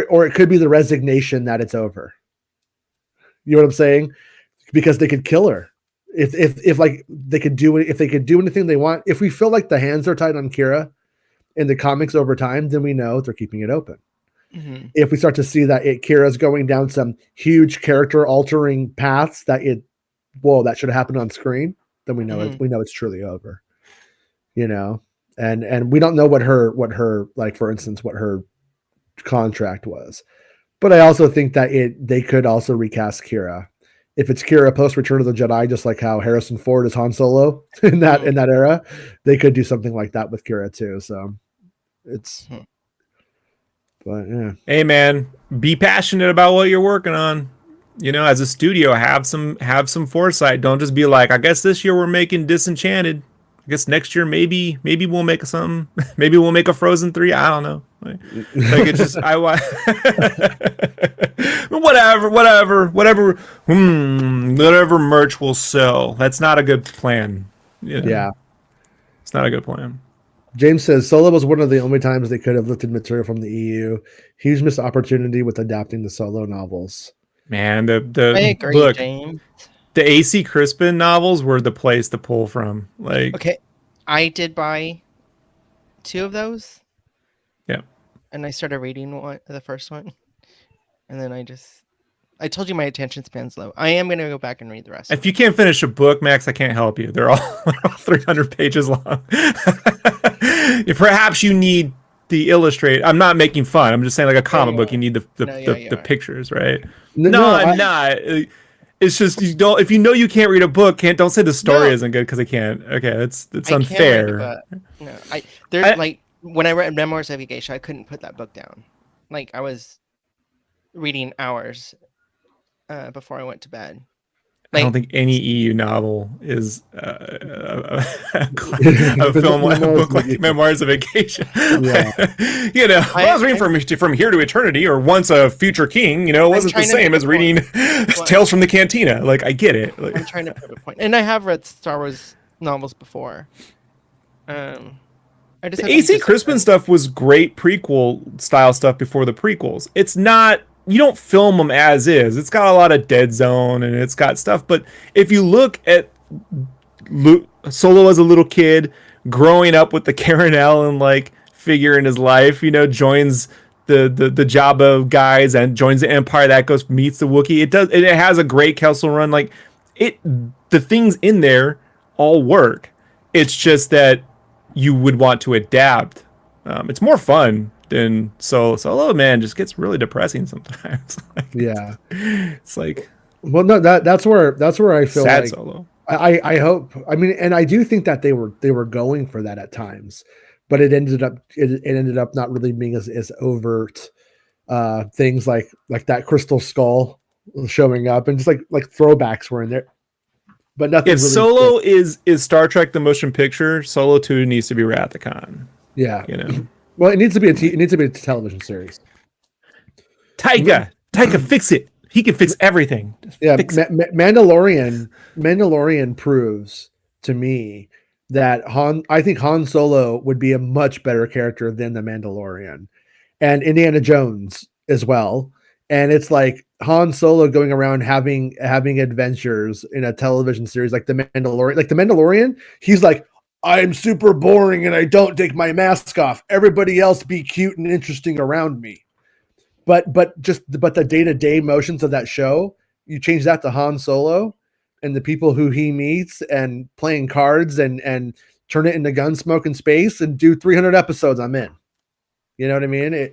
or it could be the resignation that it's over. You know what I'm saying? Because they could kill her if like they could do anything they want. If we feel like the hands are tied on Kira in the comics over time, then we know they're keeping it open. Mhm. If we start to see that Kira's going down some huge character altering paths that should have happened on screen, then we know it's truly over. You know, and we don't know what her like, for instance, what her contract was. But I also think that they could also recast Kira. If it's Kira post Return of the Jedi, just like how Harrison Ford is Han Solo in that era, they could do something like that with Kira too. So it's, but yeah. Hey man, be passionate about what you're working on. You know, as a studio, have some foresight. Don't just be like, I guess this year we're making Disenchanted. I guess next year maybe we'll make something. Maybe we'll make a Frozen 3. I don't know. Like it's just whatever merch will sell. That's not a good plan. You know? Yeah. It's not a good plan. James says Solo was one of the only times they could have lifted material from the EU. Huge missed opportunity with adapting the Solo novels. Man, I agree, James. The AC Crispin novels were the place to pull from. Like, okay, I did buy 2 of those. Yeah. And I started reading the first one, and then I told you my attention span's low. I am gonna go back and read the rest. If you can't finish a book, Max, I can't help you. They're all 300 pages long. Perhaps you need the illustrate. I'm not making fun. I'm just saying, like a comic book, you need the pictures, right? No, I'm not. It's just if you know you can't read a book, don't say the story isn't good because I can't. Okay, it's unfair. Like when I read Memoirs of a Geisha, I couldn't put that book down. Like I was reading hours before I went to bed. I don't think any EU novel is a film book like Memoirs of a Geisha. Yeah. You know, I was reading from Here to Eternity or Once a Future King. You know, it wasn't the same as reading Tales from the Cantina. Like, I get it. Like, I'm trying to put a point, and I have read Star Wars novels before. The AC Crispin stuff was great prequel style stuff before the prequels. It's not. You don't film them as is. It's got a lot of dead zone and it's got stuff. But if you look at Solo as a little kid, growing up with the Karen Allen like figure in his life, you know, joins the Jabba guys and joins the Empire, that goes meets the Wookiee. It has a great Kessel Run. Like the things in there all work. It's just that you would want to adapt. It's more fun. And Solo, man, just gets really depressing sometimes. It's like, well, no, that's where I feel sad like Solo. I hope. I mean, and I do think that they were going for that at times, but it ended up not really being as overt. Things like that crystal skull showing up and just like throwbacks were in there, but nothing. If really Solo is Star Trek the motion picture, Solo 2 needs to be Wrath of Khan. Yeah, you know. Well, it needs to be a television series. Taika, fix it. He can fix everything. Mandalorian proves to me that I think Han Solo would be a much better character than the Mandalorian, and Indiana Jones as well. And it's like Han Solo going around having adventures in a television series like the Mandalorian. Like the Mandalorian, he's like, I'm super boring and I don't take my mask off. Everybody else be cute and interesting around me. But the day-to-day motions of that show, you change that to Han Solo and the people who he meets and playing cards and turn it into Gunsmoke in space and do 300 episodes. I'm in. You know what I mean?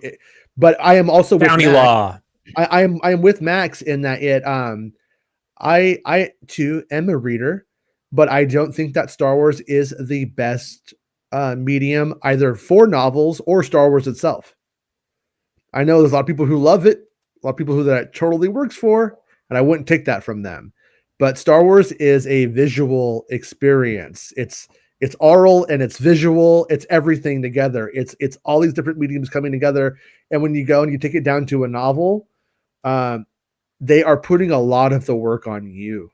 But I am also with Bounty Law. I am with Max in that I too am a reader. But I don't think that Star Wars is the best medium either for novels or Star Wars itself. I know there's a lot of people who love it, a lot of people who that totally works for, and I wouldn't take that from them. But Star Wars is a visual experience. It's oral and it's visual. It's everything together. It's all these different mediums coming together. And when you go and you take it down to a novel, they are putting a lot of the work on you.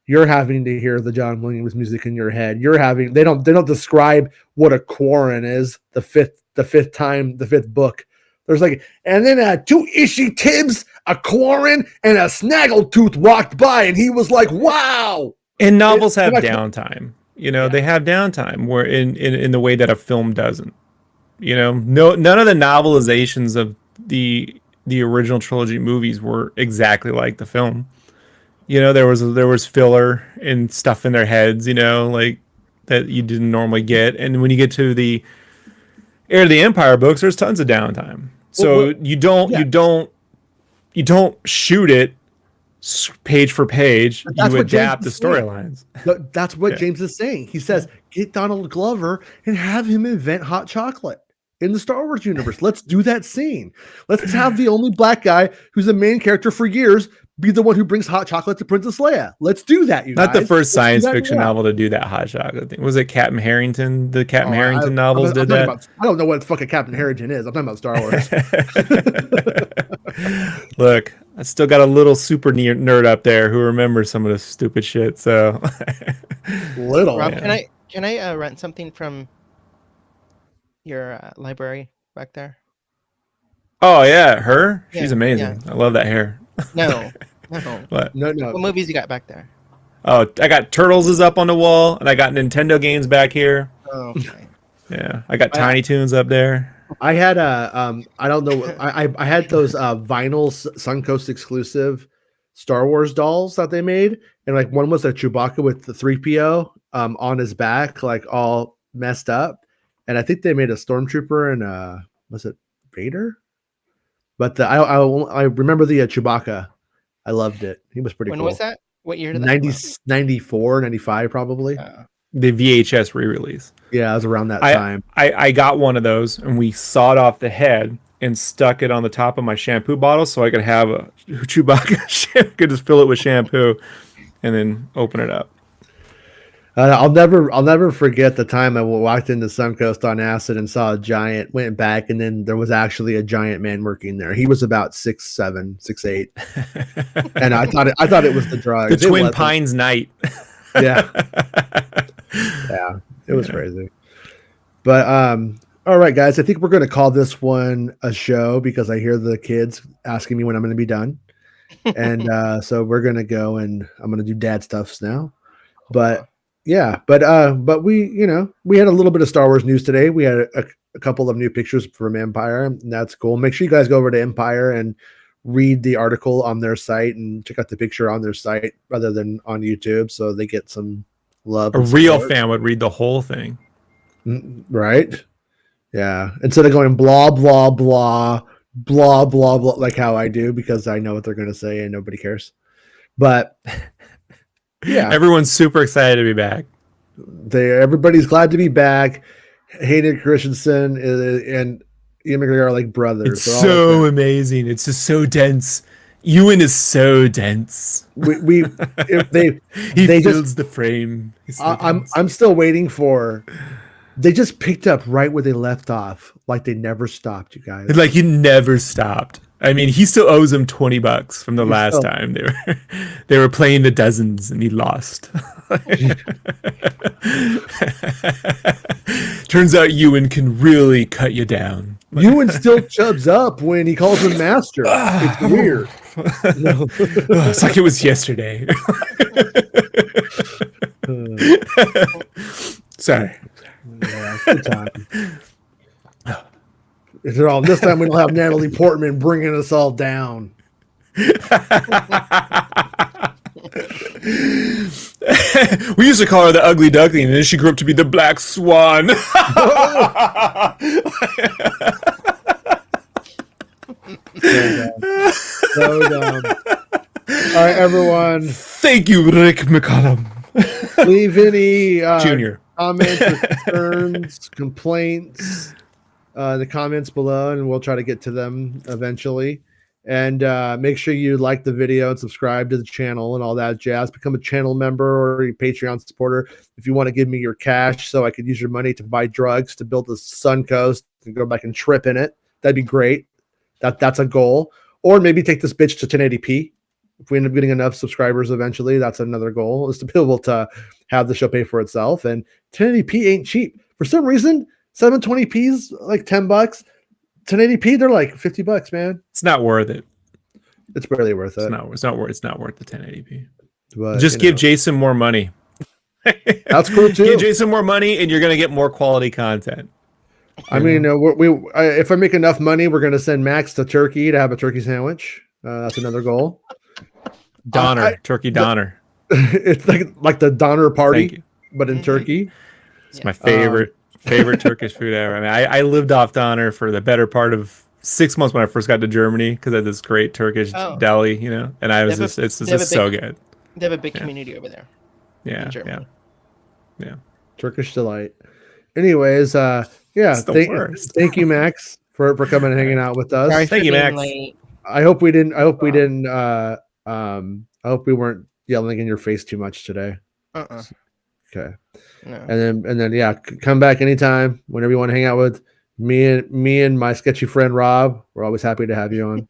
You're having to hear the John Williams music in your head. They don't describe what a Quarren is the fifth book There's like, and then 2 Ishi Tibbs, a Quarren, and a Snaggletooth walked by, and he was like, "Wow!" And novels have downtime. They have downtime where in the way that a film doesn't. None of the novelizations of the original trilogy movies were exactly like the film. There was filler and stuff in their heads, like that you didn't normally get. And when you get to the Heir of the Empire books, there's tons of downtime. So you don't shoot it page for page. You adapt the storylines. That's what James is saying. He says, get Donald Glover and have him invent hot chocolate in the Star Wars universe. Let's do that scene. Let's have the only black guy who's the main character for years be the one who brings hot chocolate to Princess Leia. Let's do that, you guys. Not the first science fiction novel to do that hot chocolate thing. Was it Captain Harrington? The Captain Harrington novels did that? I don't know what fucking Captain Harrington is. I'm talking about Star Wars. Look, I still got a little super nerd up there who remembers some of this stupid shit. So, little. Rob, can I rent something from your library back there? Oh yeah, her. She's amazing. Yeah. I love that hair. No. What? No. What movies you got back there? Oh, I got Turtles is up on the wall, and I got Nintendo games back here. Oh, okay. Yeah, I got Tiny Toons up there. I had I don't know, I had those vinyl Suncoast exclusive Star Wars dolls that they made, and like one was a Chewbacca with the 3PO on his back, like all messed up, and I think they made a Stormtrooper and was it Vader? But I remember the Chewbacca. I loved it. He was pretty cool. When was that? What year did that 94, 95 probably. The VHS re-release. Yeah, it was around that time. I got one of those, and we sawed off the head and stuck it on the top of my shampoo bottle so I could have a Chewbacca. Could just fill it with shampoo and then open it up. I'll never forget the time I walked into Suncoast on acid and saw a giant, went back, and then there was actually a giant man working there. He was about 6'7", 6'8", and I thought it was the drugs. The Twin Pines Night. Yeah, yeah, it was crazy. But all right, guys, I think we're going to call this one a show because I hear the kids asking me when I'm going to be done, and so we're going to go and I'm going to do dad stuffs now, but. Yeah, but we had a little bit of Star Wars news today. We had a couple of new pictures from Empire, and that's cool. Make sure you guys go over to Empire and read the article on their site and check out the picture on their site rather than on YouTube, so they get some love. A real fan would read the whole thing, right? Yeah, instead of going blah blah blah blah blah blah like how I do because I know what they're going to say and nobody cares. But yeah, everyone's super excited to be back. Everybody's glad to be back. Hayden Christensen and Ian McGregor are like brothers. It's so amazing. It's just so dense. Ewan is so dense. He fills the frame. I'm still waiting for. They just picked up right where they left off, like they never stopped. You guys, like he never stopped. I mean, he still owes him $20 from the last time they were playing the dozens and he lost. Turns out Ewan can really cut you down. Ewan still chubs up when he calls him master. It's weird. It's like it was yesterday. Sorry. Yeah, good time. This time we don't have Natalie Portman bringing us all down. We used to call her the ugly duckling, and then she grew up to be the black swan. So dumb. All right, everyone. Thank you, Rick McCallum. Leave any Junior comments, concerns, complaints in the comments below, and we'll try to get to them eventually. And make sure you like the video and subscribe to the channel and all that jazz. Become a channel member or a Patreon supporter if you want to give me your cash so I could use your money to buy drugs to build the Suncoast and go back and trip in it. That'd be great. That's a goal. Or maybe take this bitch to 1080p. If we end up getting enough subscribers eventually, that's another goal, is to be able to have the show pay for itself. And 1080p ain't cheap. For some reason, 720p is like $10. 1080p, they're like $50, man. It's not worth it. It's barely worth it. It's not worth the 1080p. But, just give Jason more money. That's cool too. Give Jason more money, and you're gonna get more quality content. I mean, if I make enough money, we're gonna send Max to Turkey to have a turkey sandwich. That's another goal. Donner, turkey Donner. It's like the Donner party, but in Turkey. It's my favorite Turkish food ever. I mean, I lived off Donner for the better part of 6 months when I first got to Germany because I had this great Turkish deli, you know, and I was it's so good. They have a big community over there. Yeah, yeah. Turkish delight. Anyways, thank you, Max, for coming and hanging out with us. Sorry thank you, Max. I hope we didn't. I hope we weren't yelling in your face too much today. Okay. No. And then come back anytime whenever you want to hang out with me and my sketchy friend Rob. We're always happy to have you on.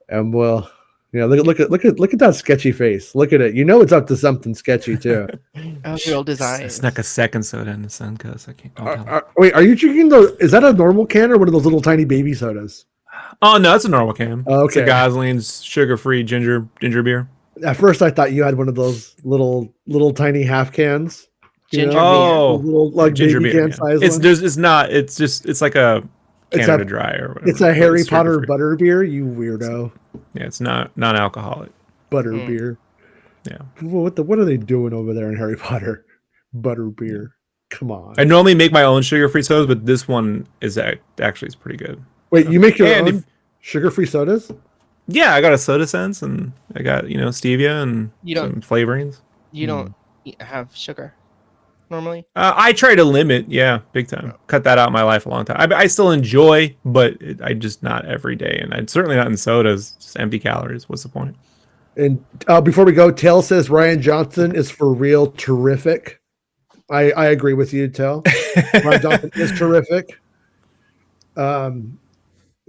And we'll look at that sketchy face. Look at it. You know it's up to something sketchy too. Real design. It's like a second soda in the sun because I can't. Wait, are you drinking is that a normal can or one of those little tiny baby sodas? Oh no, it's a normal can. Oh, okay. It's a Gosling's sugar-free ginger beer. At first, I thought you had one of those little tiny half cans. Ginger beer. Little like ginger baby beer. can size. It's not. It's like a Canada Dry or whatever. It's a Harry Potter butter beer. You weirdo. It's not non-alcoholic butter beer. Yeah. What are they doing over there in Harry Potter? Butter beer. Come on. I normally make my own sugar-free sodas, but this one is actually pretty good. Wait, you make your own sugar-free sodas? Yeah, I got a soda sense, and I got stevia and some flavorings. You don't have sugar normally? I try to limit, big time. Cut that out of my life a long time. I still enjoy, but I just not every day, and I'm certainly not in sodas. Just empty calories. What's the point? And before we go, Tail says Rian Johnson is for real terrific. I agree with you, Tail. Rian Johnson is terrific.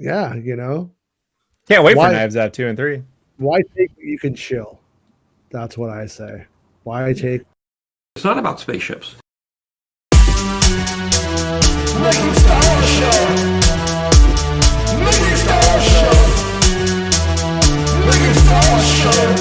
Yeah, Can't wait for Knives Out 2 and 3. Why take what you can chill? That's what I say. Why take? It's not about spaceships. Making Star Wars Show. Making Star Wars Show. Making Star Wars Show.